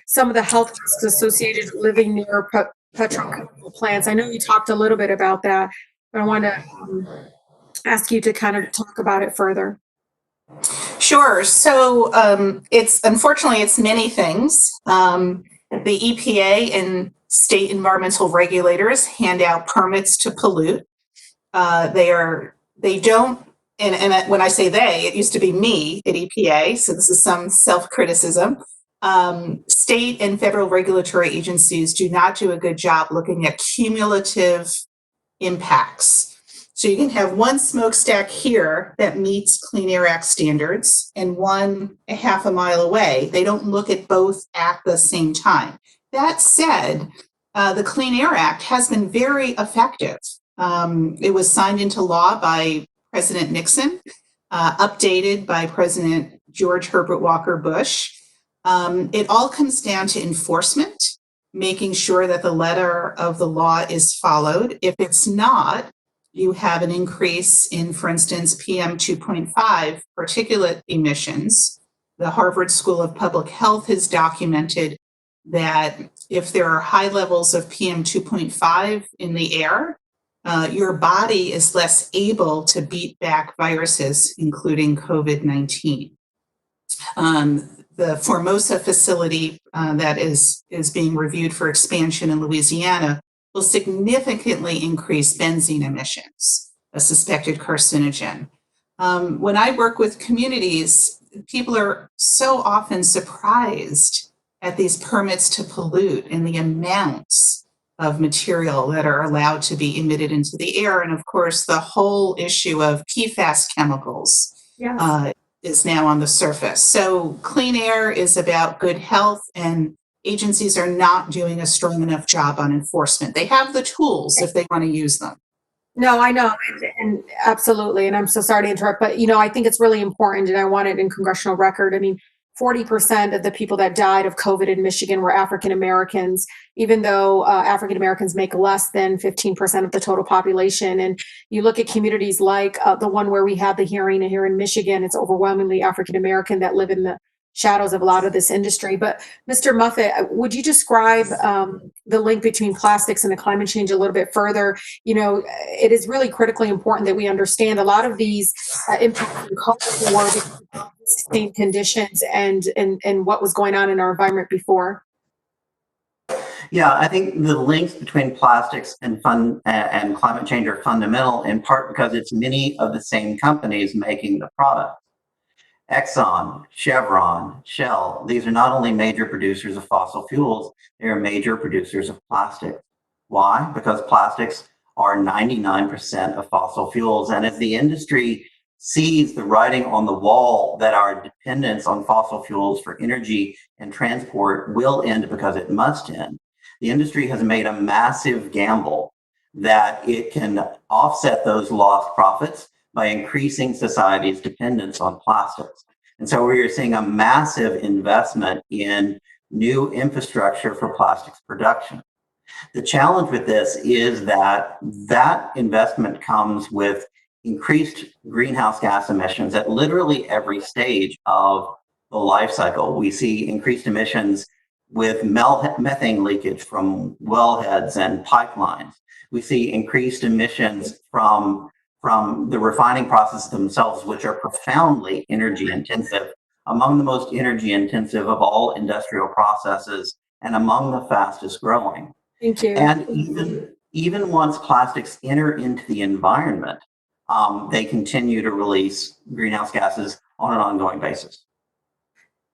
some of the health risks associated with living near petrochemical plants? I know you talked a little bit about that, but I want to ask you to kind of talk about it further. Sure. So unfortunately it's many things. The EPA and state environmental regulators hand out permits to pollute. They don't, and when I say they, it used to be me at EPA, so this is some self-criticism. State and federal regulatory agencies do not do a good job looking at cumulative impacts. So you can have one smokestack here that meets Clean Air Act standards and one a half a mile away. They don't look at both at the same time. That said, the Clean Air Act has been very effective. It was signed into law by President Nixon, updated by President George Herbert Walker Bush. It all comes down to enforcement, making sure that the letter of the law is followed. If it's not, you have an increase in, for instance, PM 2.5 particulate emissions. The Harvard School of Public Health has documented that if there are high levels of PM 2.5 in the air, your body is less able to beat back viruses, including COVID-19. The Formosa facility that is being reviewed for expansion in Louisiana will significantly increase benzene emissions, a suspected carcinogen. When I work with communities, people are so often surprised at these permits to pollute and the amounts of material that are allowed to be emitted into the air. And of course, the whole issue of PFAS chemicals is now on the surface. So clean air is about good health, and agencies are not doing a strong enough job on enforcement. They have the tools if they want to use them. No, I know, and absolutely. And I'm so sorry to interrupt, but I think it's really important, and I want it in congressional record. I mean, 40% of the people that died of COVID in Michigan were African Americans, even though African Americans make less than 15% of the total population. And you look at communities like the one where we had the hearing here in Michigan, it's overwhelmingly African American that live in the shadows of a lot of this industry. But Mr. Muffett, would you describe the link between plastics and the climate change a little bit further? It is really critically important that we understand a lot of these impacts in COVID were same conditions and what was going on in our environment before. Yeah, I think the links between plastics and climate change are fundamental, in part because it's many of the same companies making the product. Exxon, Chevron, Shell, these are not only major producers of fossil fuels, they are major producers of plastic. Why? Because plastics are 99% of fossil fuels. And as the industry sees the writing on the wall that our dependence on fossil fuels for energy and transport will end because it must end, the industry has made a massive gamble that it can offset those lost profits by increasing society's dependence on plastics. And so we are seeing a massive investment in new infrastructure for plastics production. The challenge with this is that investment comes with increased greenhouse gas emissions at literally every stage of the life cycle. We see increased emissions with methane leakage from wellheads and pipelines. We see increased emissions from the refining processes themselves, which are profoundly energy intensive, among the most energy intensive of all industrial processes and among the fastest growing. Thank you. And even once plastics enter into the environment, they continue to release greenhouse gases on an ongoing basis.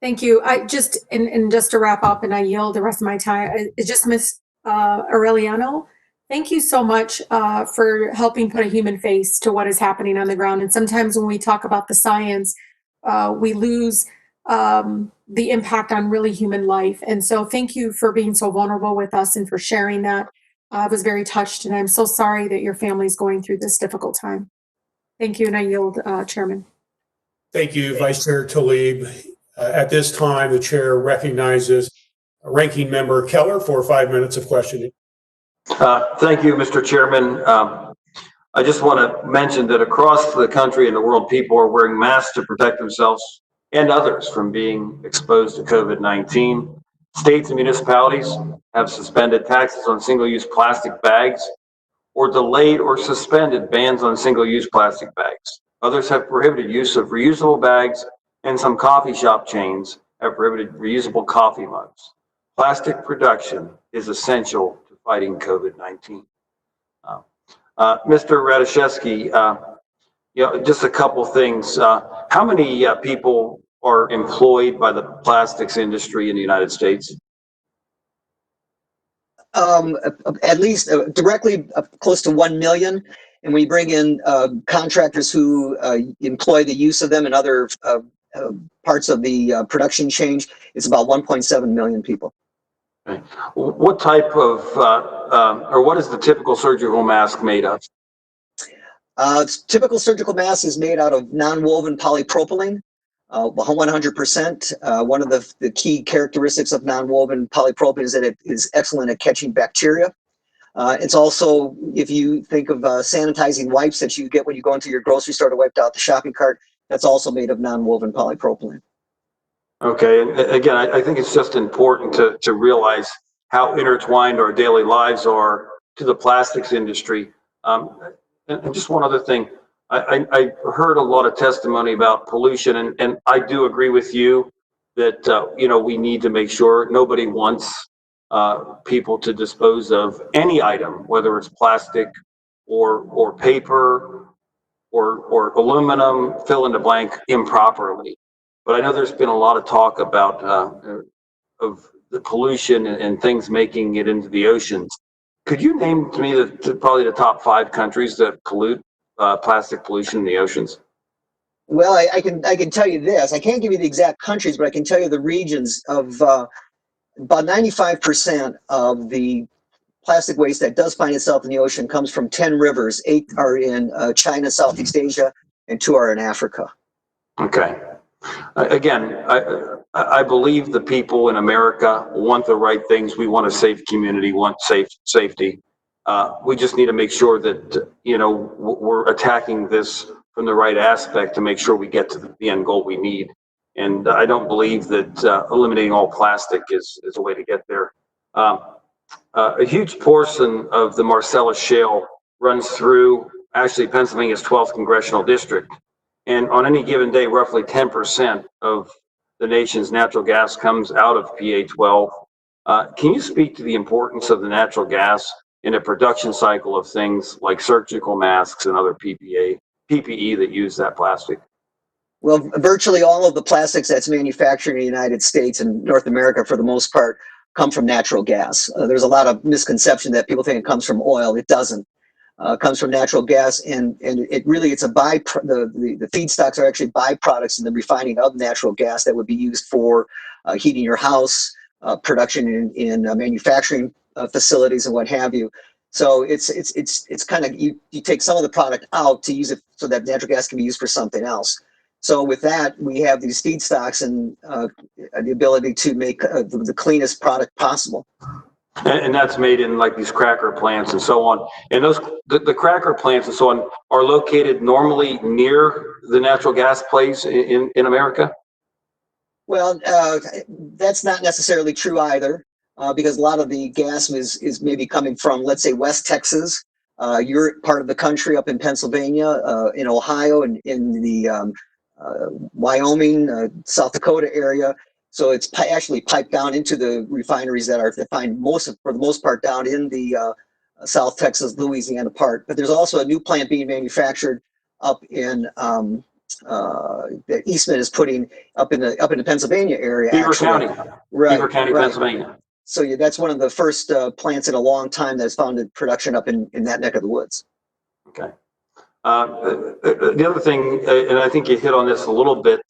Thank you. I just, and just to wrap up, and I yield the rest of my time, it's just Ms. Arellano. Thank you so much for helping put a human face to what is happening on the ground. And sometimes when we talk about the science, we lose the impact on really human life. And so thank you for being so vulnerable with us and for sharing that. I was very touched, and I'm so sorry that your family's going through this difficult time. Thank you, and I yield, Chairman. Thank you, Vice Chair Tlaib. At this time, the chair recognizes Ranking Member Keller for 5 minutes of questioning. Thank you, Mr. Chairman. I just want to mention that across the country and the world, people are wearing masks to protect themselves and others from being exposed to COVID-19. States and municipalities have suspended taxes on single-use plastic bags or delayed or suspended bans on single-use plastic bags. Others have prohibited use of reusable bags and some coffee shop chains have prohibited reusable coffee mugs. Plastic production is essential to fighting COVID-19. Mr. Radoszewski, just a couple things. How many people are employed by the plastics industry in the United States? At least directly close to 1 million. And we bring in contractors who employ the use of them in other parts of the production chain. It's about 1.7 million people. Okay. What type of, or what is the typical surgical mask made of? Typical surgical mask is made out of non-woven polypropylene, 100%. One of the key characteristics of non-woven polypropylene is that it is excellent at catching bacteria. It's also, if you think of sanitizing wipes that you get when you go into your grocery store to wipe out the shopping cart, that's also made of non-woven polypropylene. Okay, and again, I think it's just important to realize how intertwined our daily lives are to the plastics industry. And just one other thing, I heard a lot of testimony about pollution, and I do agree with you that we need to make sure nobody wants people to dispose of any item, whether it's plastic or paper or aluminum, fill in the blank, improperly. But I know there's been a lot of talk about of the pollution and things making it into the oceans. Could you name to me probably the top 5 countries that pollute plastic pollution in the oceans? Well, I can tell you this. I can't give you the exact countries, but I can tell you the regions of about 95% of the plastic waste that does find itself in the ocean comes from 10 rivers. 8 are in China, Southeast Asia, and 2 are in Africa. Okay. Again, I believe the people in America want the right things. We want a safe community, want safety. We just need to make sure that, we're attacking this from the right aspect to make sure we get to the end goal we need. And I don't believe that eliminating all plastic is a way to get there. A huge portion of the Marcellus Shale runs through, actually, Pennsylvania's 12th congressional district. And on any given day, roughly 10% of the nation's natural gas comes out of PA12. Can you speak to the importance of the natural gas in a production cycle of things like surgical masks and other PPE that use that plastic? Well, virtually all of the plastics that's manufactured in the United States and North America, for the most part, come from natural gas. There's a lot of misconception that people think it comes from oil. It doesn't. It comes from natural gas, and it's a the feedstocks are actually byproducts in the refining of natural gas that would be used for heating your house, production in manufacturing facilities and what have you. So it's kind of, you take some of the product out to use it so that natural gas can be used for something else. So with that, we have these feedstocks and the ability to make the cleanest product possible. And that's made in like these cracker plants and so on. And those the cracker plants and so on are located normally near the natural gas plays in America? Well, that's not necessarily true either, because a lot of the gas is maybe coming from, let's say, West Texas, your part of the country, up in Pennsylvania, in Ohio, and in the Wyoming, South Dakota area. So it's actually piped down into the refineries that are defined for the most part down in the South Texas, Louisiana part. But there's also a new plant being manufactured up in that Eastman is putting up in the Pennsylvania area. Beaver County, right? Beaver County, right. Pennsylvania. So yeah, that's one of the first plants in a long time that's founded production up in that neck of the woods. Okay. The other thing, and I think you hit on this a little bit,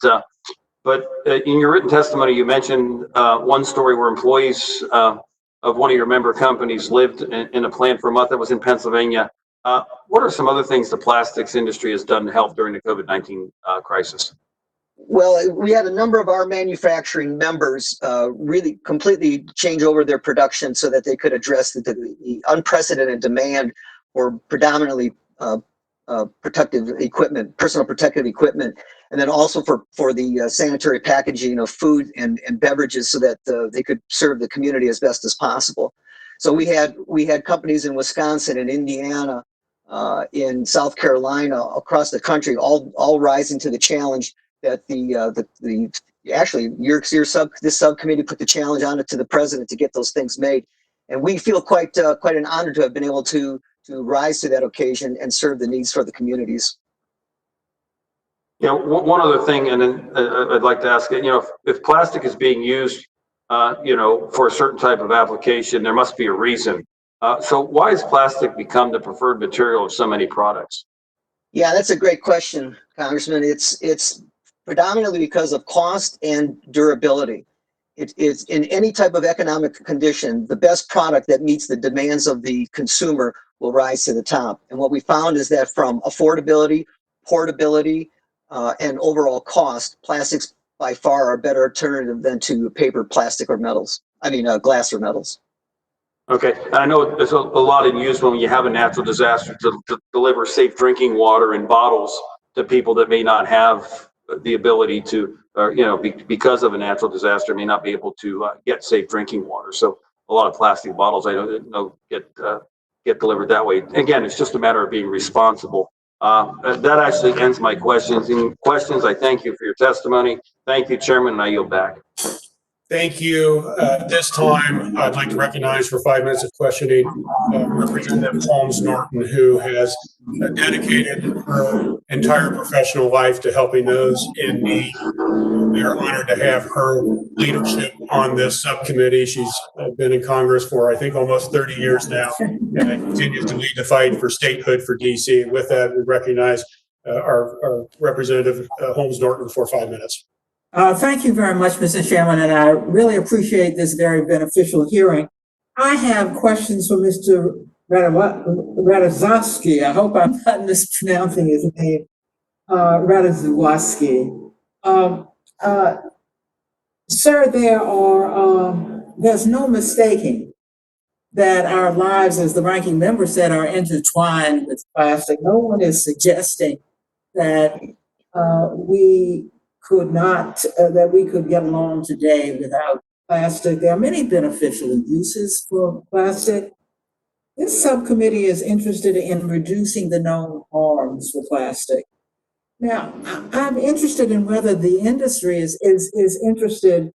but in your written testimony, you mentioned one story where employees of one of your member companies lived in a plant for a month that was in Pennsylvania. What are some other things the plastics industry has done to help during the COVID-19 crisis? Well, we had a number of our manufacturing members really completely change over their production so that they could address the unprecedented demand for predominantly protective equipment, personal protective equipment, and then also for the sanitary packaging of food and beverages so that they could serve the community as best as possible. So we had companies in Wisconsin and Indiana, in South Carolina, across the country, all rising to the challenge that actually this subcommittee put the challenge on it to the president to get those things made, and we feel quite an honor to have been able to rise to that occasion and serve the needs for the communities. You know, one other thing, and then I'd like to ask, you know, if plastic is being used, you know, for a certain type of application, there must be a reason. So why has plastic become the preferred material of so many products? Yeah, that's a great question, Congressman. It's predominantly because of cost and durability. It's in any type of economic condition, the best product that meets the demands of the consumer will rise to the top. And what we found is that from affordability, portability, and overall cost, plastics by far are a better alternative than to paper, plastic, or metals. I mean, glass or metals. Okay, and I know there's a lot in use when you have a natural disaster to deliver safe drinking water in bottles to people that may not have the ability to, you know, because of a natural disaster, may not be able to get safe drinking water. So a lot of plastic bottles, I know get delivered that way. Again, it's just a matter of being responsible. That actually ends my questions. I thank you for your testimony. Thank you, Chairman, and I yield back. Thank you. At this time, I'd like to recognize for 5 minutes of questioning Representative Holmes Norton, who has dedicated her entire professional life to helping those in need. We are honored to have her leadership on this subcommittee. She's been in Congress for, I think, almost 30 years now, and continues to lead the fight for statehood for DC. With that, we recognize our Representative Holmes Norton for 5 minutes. Thank you very much, Mr. Chairman, and I really appreciate this very beneficial hearing. I have questions for Mr. Radoszewski. I hope I'm not mispronouncing his name, Radoszewski. Sir, there's no mistaking that our lives, as the ranking member said, are intertwined with plastic. No one is suggesting that we could get along today without plastic. There are many beneficial uses for plastic. This subcommittee is interested in reducing the known harms for plastic. Now, I'm interested in whether the industry is interested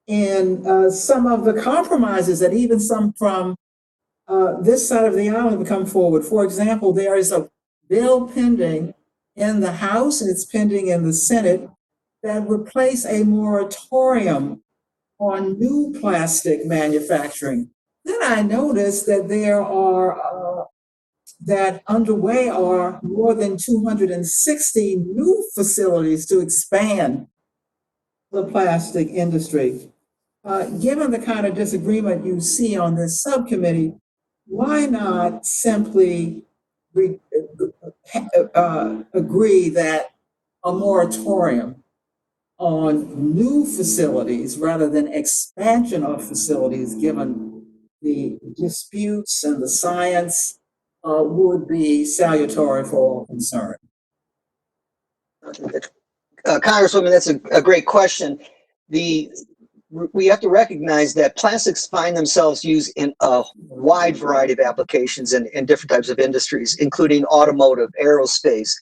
in some of the compromises that even some from this side of the aisle have come forward. For example, there is a bill pending in the House, and it's pending in the Senate, that would place a moratorium on new plastic manufacturing. Then I noticed that there are, that underway are more than 260 new facilities to expand the plastic industry. Given the kind of disagreement you see on this subcommittee, why not simply agree that a moratorium on new facilities rather than expansion of facilities, given the disputes and the science, would be salutary for all concerned? Congresswoman, that's a great question. We have to recognize that plastics find themselves used in a wide variety of applications in different types of industries, including automotive, aerospace,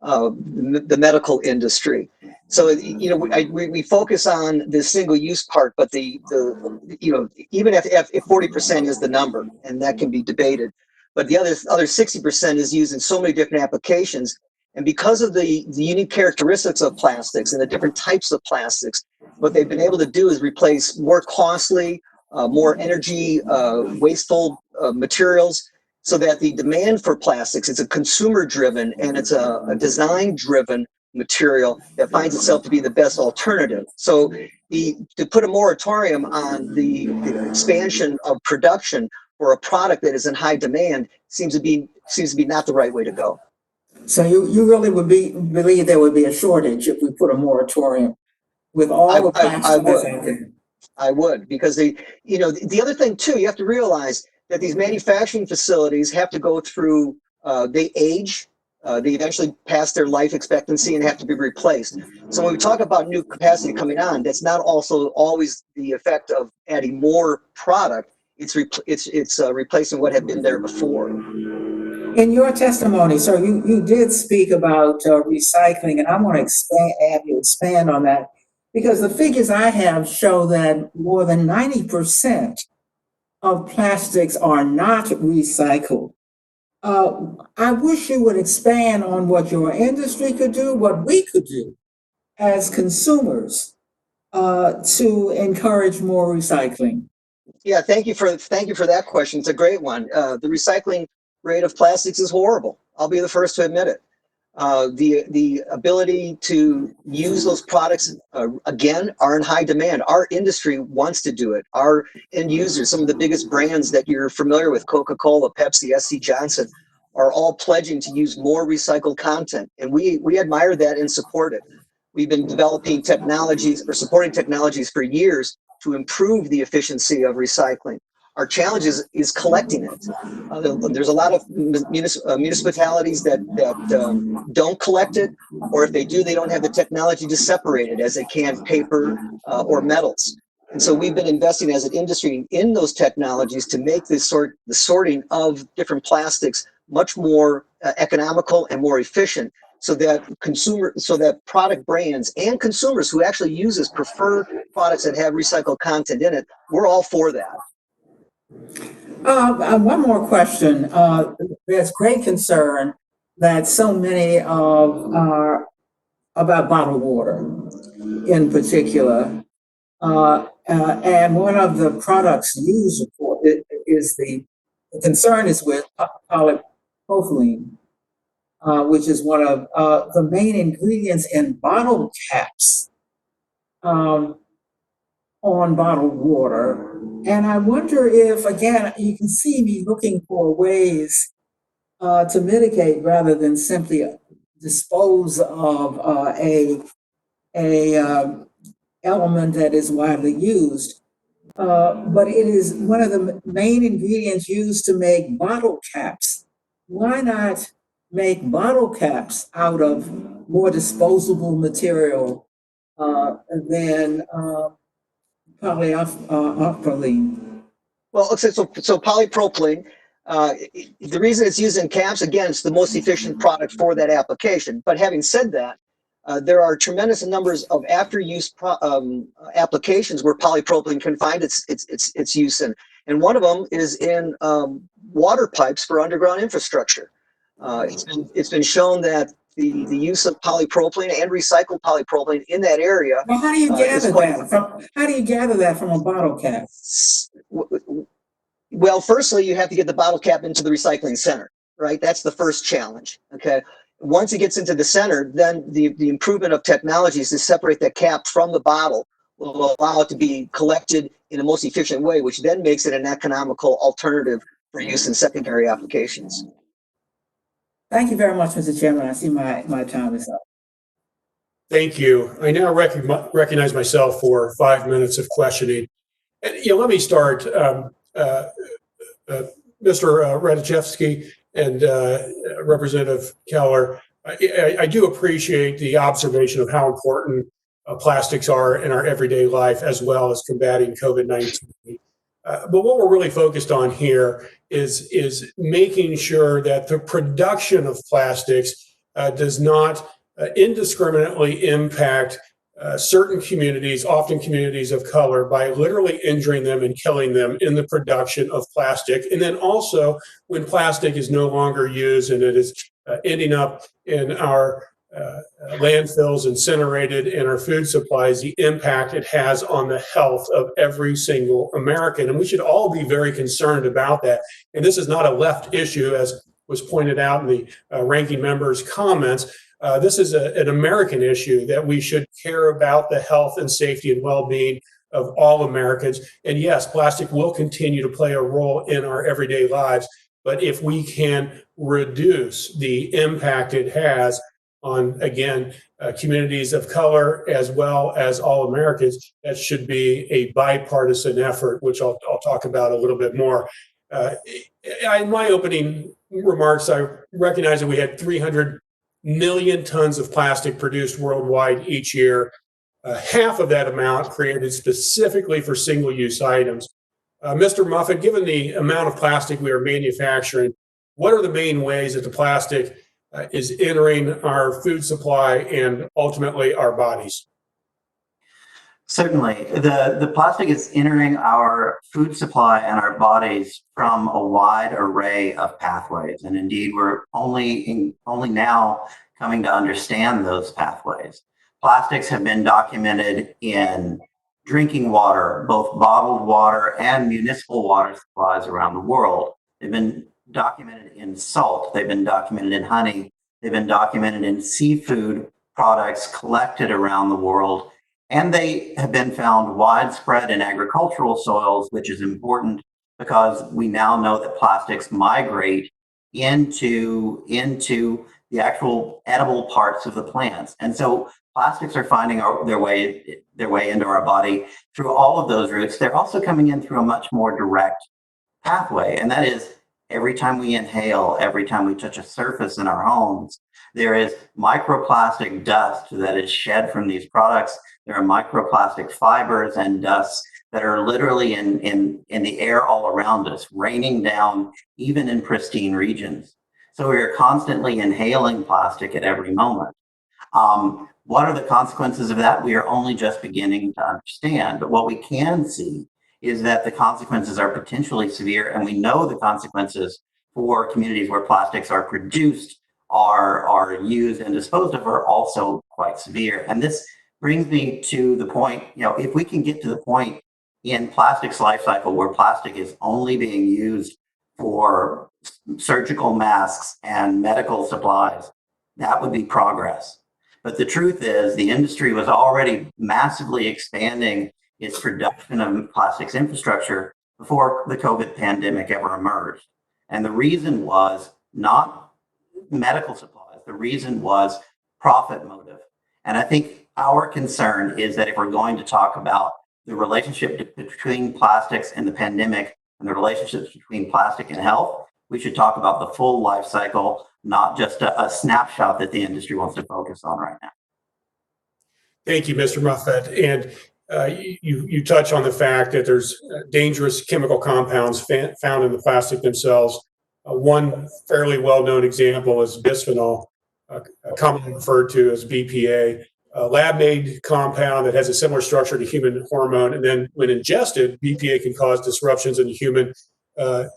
the medical industry. So, you know, we focus on the single-use part, but you know, even if 40% is the number, and that can be debated, but the other 60% is used in so many different applications. And because of the unique characteristics of plastics and the different types of plastics, what they've been able to do is replace more costly, more energy wasteful materials, so that the demand for plastics is a consumer-driven and it's a design-driven material that finds itself to be the best alternative. So to put a moratorium on the expansion of production for a product that is in high demand seems to be not the right way to go. So you really believe there would be a shortage if we put a moratorium with all the plastic? I would, because the other thing too, you have to realize that these manufacturing facilities have to go through, they age, they eventually pass their life expectancy and have to be replaced. So when we talk about new capacity coming on, that's not also always the effect of adding more product. It's replacing what had been there before. In your testimony, sir, you did speak about recycling, and I want to have you expand on that, because the figures I have show that more than 90% of plastics are not recycled. I wish you would expand on what your industry could do, what we could do as consumers to encourage more recycling. Yeah, thank you for that question. It's a great one. The recycling rate of plastics is horrible. I'll be the first to admit it. The ability to use those products again are in high demand. Our industry wants to do it. Our end users, some of the biggest brands that you're familiar with, Coca-Cola, Pepsi, SC Johnson, are all pledging to use more recycled content, and we admire that and support it. We've been developing technologies or supporting technologies for years to improve the efficiency of recycling. Our challenge is collecting it. There's a lot of municipalities that don't collect it, or if they do, they don't have the technology to separate it as they can paper or metals. And so we've been investing as an industry in those technologies to make the sorting of different plastics much more economical and more efficient, so that product brands and consumers who actually use this prefer products that have recycled content in it. We're all for that. One more question. There's great concern that so many about bottled water in particular. And one of the products used for it is the concern is with polypropylene, which is one of the main ingredients in bottle caps on bottled water. And I wonder if, again, you can see me looking for ways to mitigate rather than simply dispose of a element that is widely used. But it is one of the main ingredients used to make bottle caps. Why not make bottle caps out of more disposable material than polypropylene? Well, so polypropylene, the reason it's used in caps, again, it's the most efficient product for that application. But having said that, there are tremendous numbers of after-use applications where polypropylene can find its use in, and one of them is in water pipes for underground infrastructure. It's been shown that the use of polypropylene and recycled polypropylene in that area. Well, how do you gather that from a bottle cap? Well, firstly, you have to get the bottle cap into the recycling center, right? That's the first challenge. Okay. Once it gets into the center, then the improvement of technologies to separate that cap from the bottle will allow it to be collected in the most efficient way, which then makes it an economical alternative for use in secondary applications. Thank you very much, Mr. Chairman. I see my time is up. Thank you. I now recognize myself for 5 minutes of questioning. And, let me start. Mr. Radoszewski and Representative Keller, I do appreciate the observation of how important plastics are in our everyday life, as well as combating COVID-19. But what we're really focused on here is making sure that the production of plastics does not indiscriminately impact certain communities, often communities of color, by literally injuring them and killing them in the production of plastic. And then also when plastic is no longer used and it is ending up in our landfills, incinerated, and our food supplies, the impact it has on the health of every single American. And we should all be very concerned about that. And this is not a left issue, as was pointed out in the ranking member's comments. This is an American issue that we should care about the health and safety and well-being of all Americans. And yes, plastic will continue to play a role in our everyday lives. But if we can reduce the impact it has on, again, communities of color as well as all Americans, that should be a bipartisan effort, which I'll talk about a little bit more. In my opening remarks, I recognize that we had 300 million tons of plastic produced worldwide each year. Half of that amount created specifically for single-use items. Mr. Muffett, given the amount of plastic we are manufacturing, what are the main ways that the plastic is entering our food supply and ultimately our bodies? Certainly. The plastic is entering our food supply and our bodies from a wide array of pathways. And indeed, we're only now coming to understand those pathways. Plastics have been documented in drinking water, both bottled water and municipal water supplies around the world. They've been documented in salt. They've been documented in honey. They've been documented in seafood products collected around the world. And they have been found widespread in agricultural soils, which is important because we now know that plastics migrate into the actual edible parts of the plants. And so plastics are finding their way into our body through all of those routes. They're also coming in through a much more direct pathway, and that is every time we inhale, every time we touch a surface in our homes, there is microplastic dust that is shed from these products. There are microplastic fibers and dusts that are literally in the air all around us, raining down even in pristine regions. So we are constantly inhaling plastic at every moment. What are the consequences of that? We are only just beginning to understand. But what we can see is that the consequences are potentially severe, and we know the consequences for communities where plastics are produced, are used and disposed of are also quite severe. And this brings me to the point, if we can get to the point in plastic's life cycle where plastic is only being used for surgical masks and medical supplies, that would be progress. But the truth is the industry was already massively expanding its production of plastics infrastructure before the COVID pandemic ever emerged. And the reason was not medical supplies. The reason was profit motive. And I think our concern is that if we're going to talk about the relationship between plastics and the pandemic and the relationships between plastic and health, we should talk about the full life cycle, not just a snapshot that the industry wants to focus on right now. Thank you, Mr. Muffett. And you touch on the fact that there's dangerous chemical compounds found in the plastic themselves. One fairly well-known example is bisphenol, commonly referred to as BPA, a lab-made compound that has a similar structure to human hormone. And then when ingested, BPA can cause disruptions in the human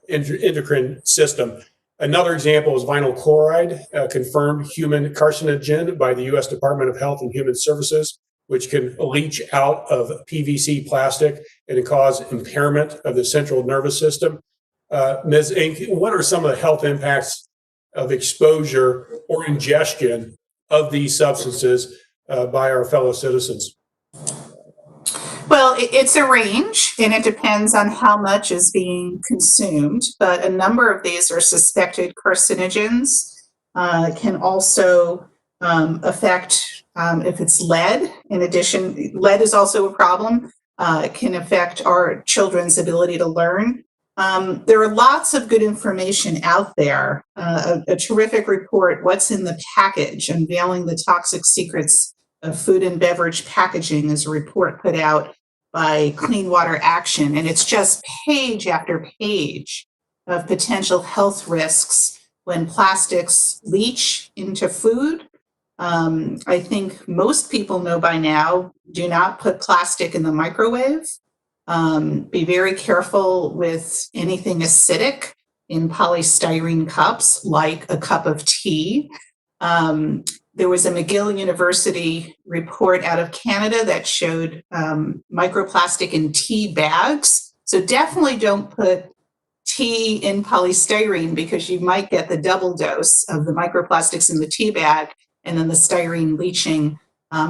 endocrine system. Another example is vinyl chloride, confirmed human carcinogen by the U.S. Department of Health and Human Services, which can leach out of PVC plastic and cause impairment of the central nervous system. Ms. Enck, what are some of the health impacts of exposure or ingestion of these substances by our fellow citizens? Well, it's a range, and it depends on how much is being consumed, but a number of these are suspected carcinogens. Can also affect, if it's lead, in addition, lead is also a problem. It can affect our children's ability to learn. There are lots of good information out there. A terrific report, What's in the Package, Unveiling the Toxic Secrets of Food and Beverage Packaging, is a report put out by Clean Water Action, and it's just page after page of potential health risks when plastics leach into food. I think most people know by now, do not put plastic in the microwave. Be very careful with anything acidic in polystyrene cups, like a cup of tea. There was a McGill University report out of Canada that showed microplastic in tea bags. So definitely don't put tea in polystyrene, because you might get the double dose of the microplastics in the tea bag and then the styrene leaching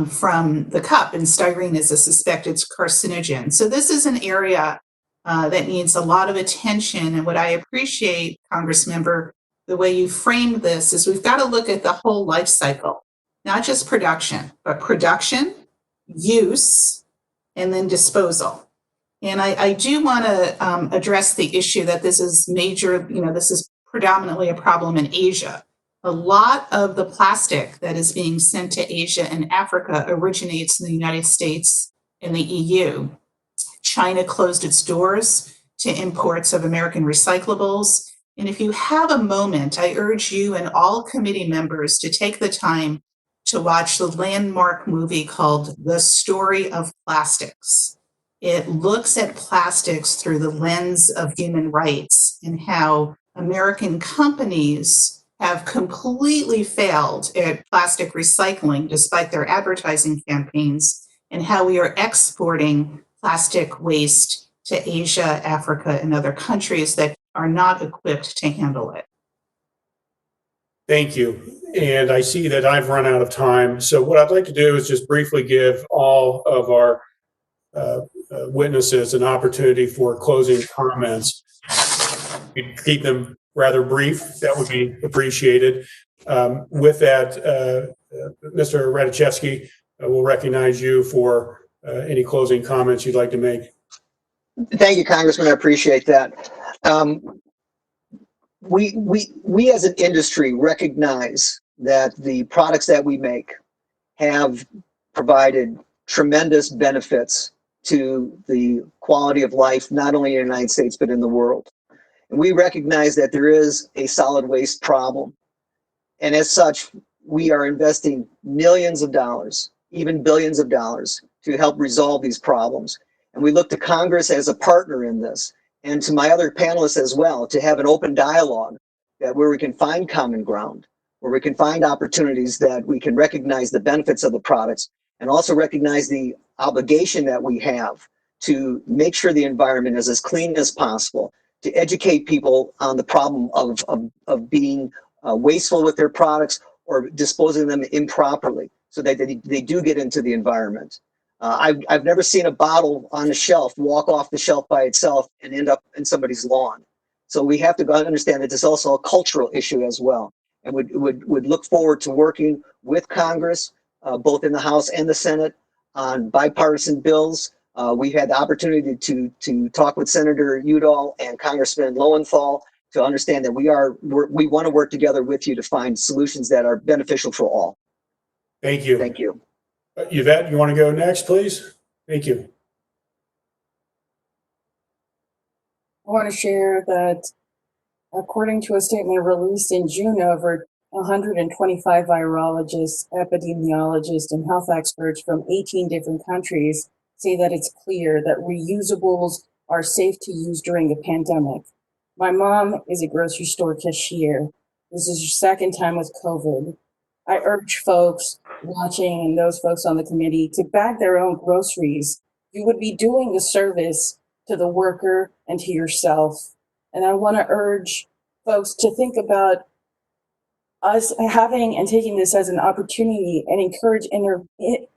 from the cup. And styrene is a suspected carcinogen. So this is an area that needs a lot of attention. And what I appreciate, Congressmember, the way you framed this is we've got to look at the whole life cycle, not just production, but production, use, and then disposal. And I do want to address the issue that this is major, this is predominantly a problem in Asia. A lot of the plastic that is being sent to Asia and Africa originates in the United States and the EU. China closed its doors to imports of American recyclables. And if you have a moment, I urge you and all committee members to take the time to watch the landmark movie called The Story of Plastics. It looks at plastics through the lens of human rights and how American companies have completely failed at plastic recycling despite their advertising campaigns, and how we are exporting plastic waste to Asia, Africa, and other countries that are not equipped to handle it. Thank you. And I see that I've run out of time. So what I'd like to do is just briefly give all of our witnesses an opportunity for closing comments. Keep them rather brief. That would be appreciated. With that, Mr. Radoszewski, we'll recognize you for any closing comments you'd like to make. Thank you, Congressman. I appreciate that. We as an industry recognize that the products that we make have provided tremendous benefits to the quality of life, not only in the United States, but in the world. And we recognize that there is a solid waste problem. And as such, we are investing millions of dollars, even billions of dollars, to help resolve these problems. And we look to Congress as a partner in this, and to my other panelists as well, to have an open dialogue that where we can find common ground, where we can find opportunities that we can recognize the benefits of the products and also recognize the obligation that we have to make sure the environment is as clean as possible, to educate people on the problem of being wasteful with their products or disposing them improperly so that they do get into the environment. I've never seen a bottle on the shelf walk off the shelf by itself and end up in somebody's lawn. So we have to understand that there's also a cultural issue as well, and would look forward to working with Congress, both in the House and the Senate, on bipartisan bills. We had the opportunity to talk with Senator Udall and Congressman Lowenthal to understand that we want to work together with you to find solutions that are beneficial for all. Thank you. Thank you. Yvette, you want to go next, please? Thank you. I want to share that according to a statement released in June, over 125 virologists, epidemiologists, and health experts from 18 different countries say that it's clear that reusables are safe to use during a pandemic. My mom is a grocery store cashier. This is her second time with COVID. I urge folks watching and those folks on the committee to bag their own groceries. You would be doing a service to the worker and to yourself. And I want to urge folks to think about us having and taking this as an opportunity and encourage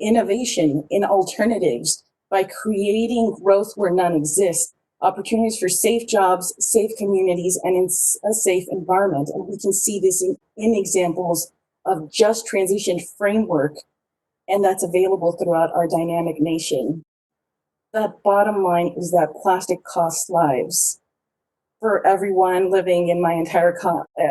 innovation in alternatives by creating growth where none exists, opportunities for safe jobs, safe communities, and in a safe environment. And we can see this in examples of just transition framework, and that's available throughout our dynamic nation. The bottom line is that plastic costs lives. For everyone living in my entire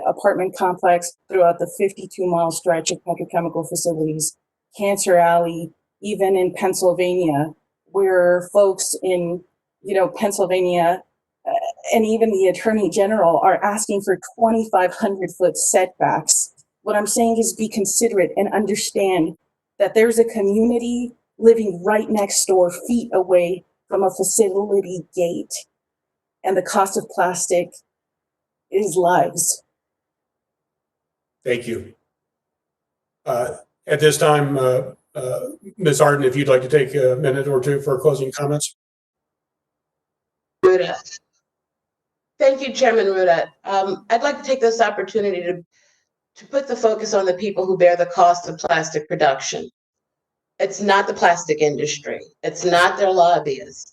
apartment complex throughout the 52-mile stretch of petrochemical facilities, Cancer Alley, even in Pennsylvania, where folks in Pennsylvania and even the Attorney General are asking for 2,500-foot setbacks. What I'm saying is be considerate and understand that there's a community living right next door, feet away from a facility gate. And the cost of plastic is lives. Thank you. At this time, Ms. Harden, if you'd like to take a minute or two for closing comments. Ruda. Thank you, Chairman Ruda. I'd like to take this opportunity to put the focus on the people who bear the cost of plastic production. It's not the plastic industry. It's not their lobbyists.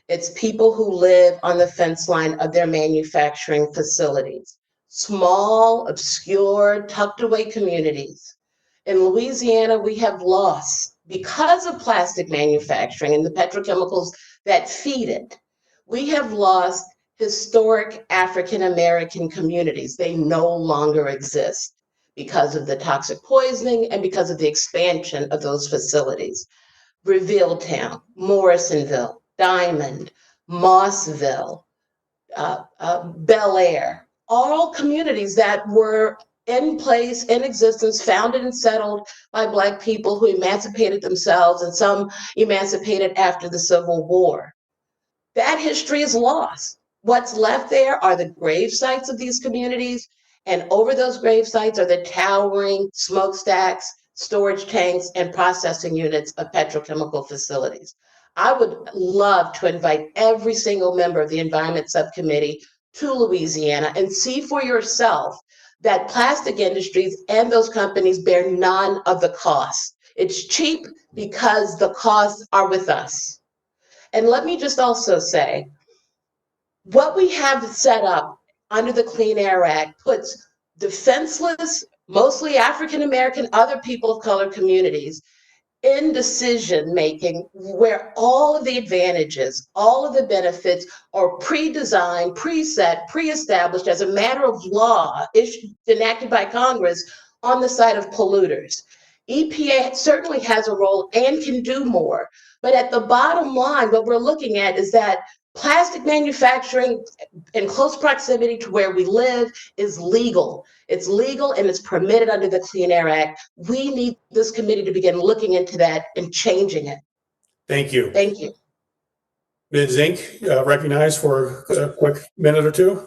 It's people who live on the fence line of their manufacturing facilities. Small, obscure, tucked away communities. In Louisiana, we have lost, because of plastic manufacturing and the petrochemicals that feed it, we have lost historic African American communities. They no longer exist because of the toxic poisoning and because of the expansion of those facilities. Revealtown, Morrisonville, Diamond, Mossville, Bel Air, all communities that were in place, in existence, founded and settled by Black people who emancipated themselves, and some emancipated after the Civil War. That history is lost. What's left there are the grave sites of these communities, and over those grave sites are the towering smokestacks, storage tanks, and processing units of petrochemical facilities. I would love to invite every single member of the Environment Subcommittee to Louisiana and see for yourself that plastic industries and those companies bear none of the costs. It's cheap because the costs are with us. And let me just also say, what we have set up under the Clean Air Act puts defenseless, mostly African American, other people of color communities in decision making where all of the advantages, all of the benefits are pre-designed, preset, pre-established as a matter of law enacted by Congress on the side of polluters. EPA certainly has a role and can do more, but at the bottom line, what we're looking at is that plastic manufacturing in close proximity to where we live is legal. It's legal and it's permitted under the Clean Air Act. We need this committee to begin looking into that and changing it. Thank you. Thank you. Ms. Enck, recognized for a quick minute or two.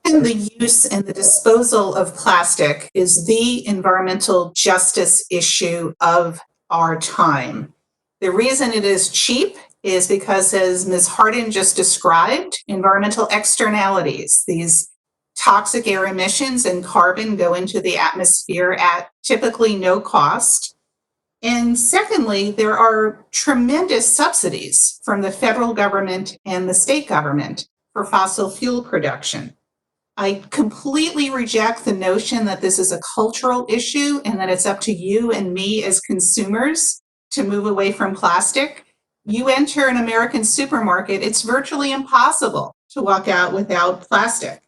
The use and the disposal of plastic is the environmental justice issue of our time. The reason it is cheap is because, as Ms. Harden just described, environmental externalities, these toxic air emissions and carbon go into the atmosphere at typically no cost. And secondly, there are tremendous subsidies from the federal government and the state government for fossil fuel production. I completely reject the notion that this is a cultural issue and that it's up to you and me as consumers to move away from plastic. You enter an American supermarket, it's virtually impossible to walk out without plastic.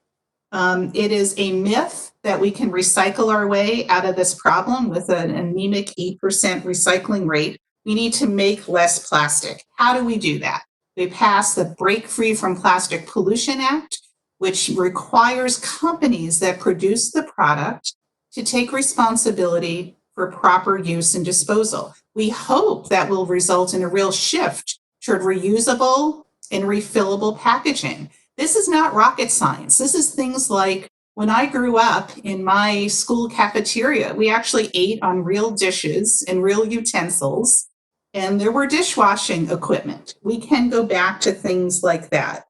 It is a myth that we can recycle our way out of this problem with an anemic 8% recycling rate. We need to make less plastic. How do we do that? We passed the Break Free from Plastic Pollution Act, which requires companies that produce the product to take responsibility for proper use and disposal. We hope that will result in a real shift toward reusable and refillable packaging. This is not rocket science. This is things like when I grew up in my school cafeteria, we actually ate on real dishes and real utensils, and there were dishwashing equipment. We can go back to things like that.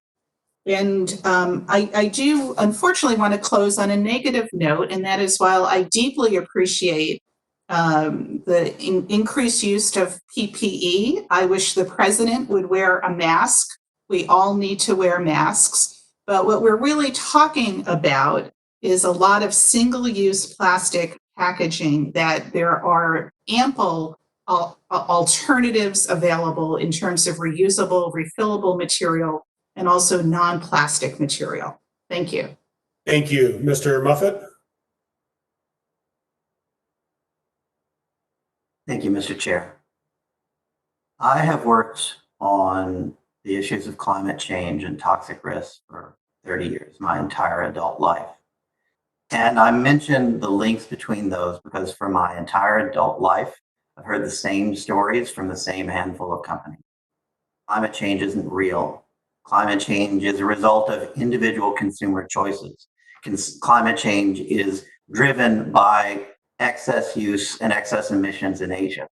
And I do unfortunately want to close on a negative note, and that is while I deeply appreciate the increased use of PPE, I wish the president would wear a mask. We all need to wear masks. But what we're really talking about is a lot of single-use plastic packaging that there are ample alternatives available in terms of reusable, refillable material, and also non-plastic material. Thank you. Thank you. Mr. Muffett? Thank you, Mr. Chair. I have worked on the issues of climate change and toxic risks for 30 years, my entire adult life. And I mentioned the links between those because for my entire adult life, I've heard the same stories from the same handful of companies. Climate change isn't real. Climate change is a result of individual consumer choices. Climate change is driven by excess use and excess emissions in Asia.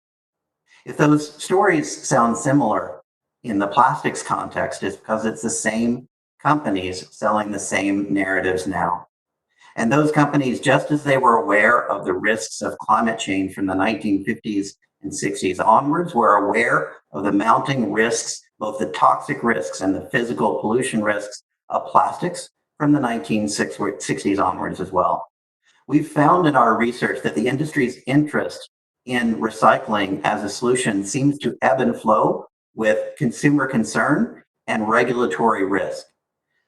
If those stories sound similar in the plastics context, it's because it's the same companies selling the same narratives now. And those companies, just as they were aware of the risks of climate change from the 1950s and 60s onwards, were aware of the mounting risks, both the toxic risks and the physical pollution risks of plastics from the 1960s onwards as well. We've found in our research that the industry's interest in recycling as a solution seems to ebb and flow with consumer concern and regulatory risk.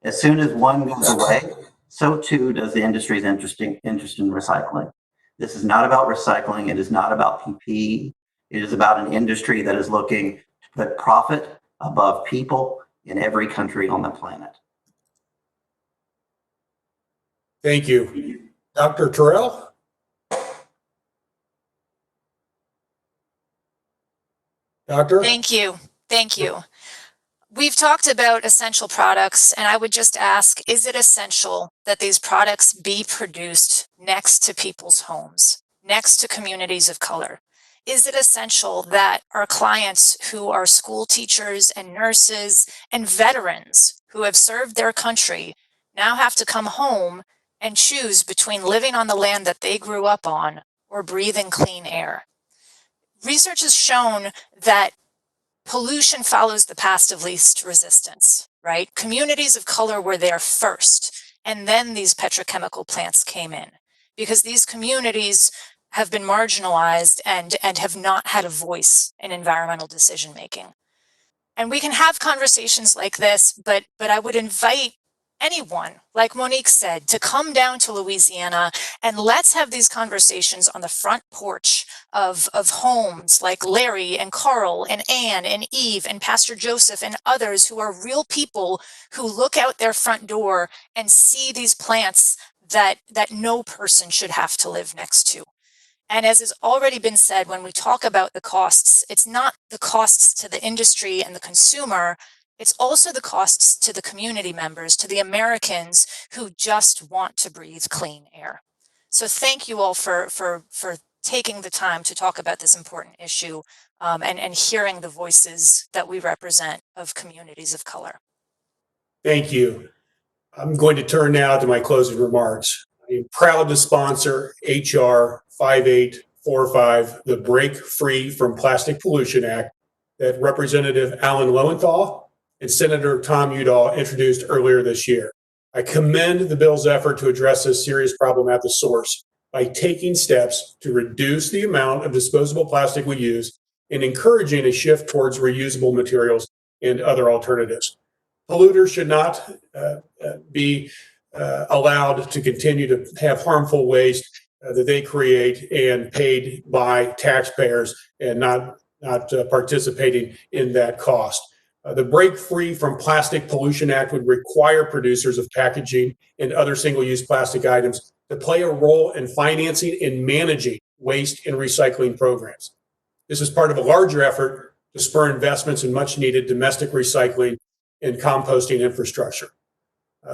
As soon as one goes away, so too does the industry's interest in recycling. This is not about recycling. It is not about PPE. It is about an industry that is looking to put profit above people in every country on the planet. Thank you. Dr. Terrell? Doctor? Thank you. Thank you. We've talked about essential products, and I would just ask, is it essential that these products be produced next to people's homes, next to communities of color? Is it essential that our clients who are school teachers and nurses and veterans who have served their country now have to come home and choose between living on the land that they grew up on or breathing clean air? Research has shown that pollution follows the path of least resistance, right? Communities of color were there first, and then these petrochemical plants came in because these communities have been marginalized and have not had a voice in environmental decision making. And we can have conversations like this, but I would invite anyone, like Monique said, to come down to Louisiana and let's have these conversations on the front porch of homes like Larry and Carl and Ann and Eve and Pastor Joseph and others who are real people who look out their front door and see these plants that no person should have to live next to. And as has already been said, when we talk about the costs, it's not the costs to the industry and the consumer, it's also the costs to the community members, to the Americans who just want to breathe clean air. So thank you all for taking the time to talk about this important issue and hearing the voices that we represent of communities of color. Thank you. I'm going to turn now to my closing remarks. I'm proud to sponsor HR 5845, the Break Free from Plastic Pollution Act that Representative Alan Lowenthal and Senator Tom Udall introduced earlier this year. I commend the bill's effort to address this serious problem at the source by taking steps to reduce the amount of disposable plastic we use and encouraging a shift towards reusable materials and other alternatives. Polluters should not be allowed to continue to have harmful waste that they create and paid by taxpayers and not participating in that cost. The Break Free from Plastic Pollution Act would require producers of packaging and other single-use plastic items to play a role in financing and managing waste and recycling programs. This is part of a larger effort to spur investments in much-needed domestic recycling and composting infrastructure.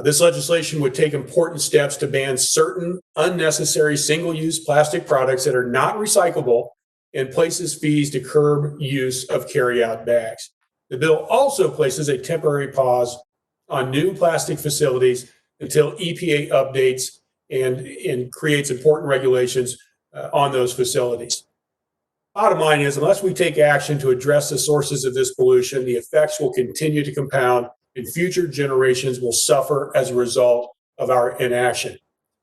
This legislation would take important steps to ban certain unnecessary single-use plastic products that are not recyclable and places fees to curb use of carry-out bags. The bill also places a temporary pause on new plastic facilities until EPA updates and creates important regulations on those facilities. Bottom line is, unless we take action to address the sources of this pollution, the effects will continue to compound and future generations will suffer as a result of our inaction.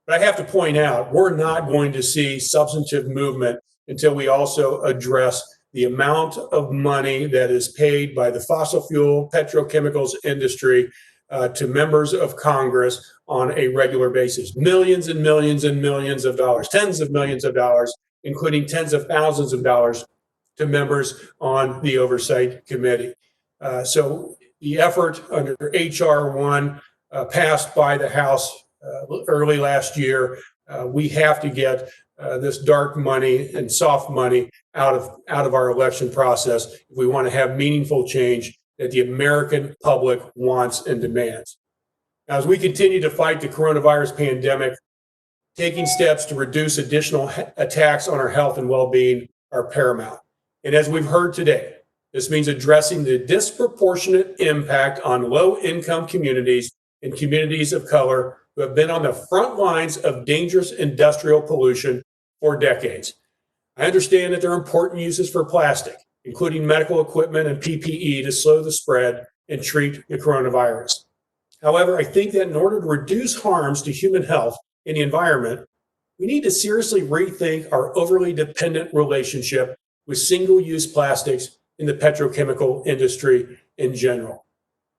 But I have to point out, we're not going to see substantive movement until we also address the amount of money that is paid by the fossil fuel petrochemicals industry to members of Congress on a regular basis. Millions and millions and millions of dollars, tens of millions of dollars, including tens of thousands of dollars to members on the Oversight Committee. So the effort under HR 1 passed by the House early last year, we have to get this dark money and soft money out of our election process if we want to have meaningful change that the American public wants and demands. Now, as we continue to fight the coronavirus pandemic, taking steps to reduce additional attacks on our health and well-being are paramount. And as we've heard today, this means addressing the disproportionate impact on low-income communities and communities of color who have been on the front lines of dangerous industrial pollution for decades. I understand that there are important uses for plastic, including medical equipment and PPE to slow the spread and treat the coronavirus. However, I think that in order to reduce harms to human health and the environment, we need to seriously rethink our overly dependent relationship with single-use plastics in the petrochemical industry in general.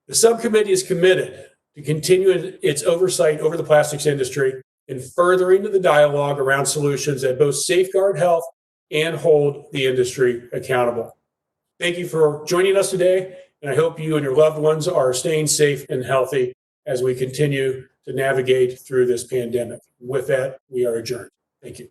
The subcommittee is committed to continue its oversight over the plastics industry and furthering the dialogue around solutions that both safeguard health and hold the industry accountable. Thank you for joining us today, and I hope you and your loved ones are staying safe and healthy as we continue to navigate through this pandemic. With that, we are adjourned. Thank you.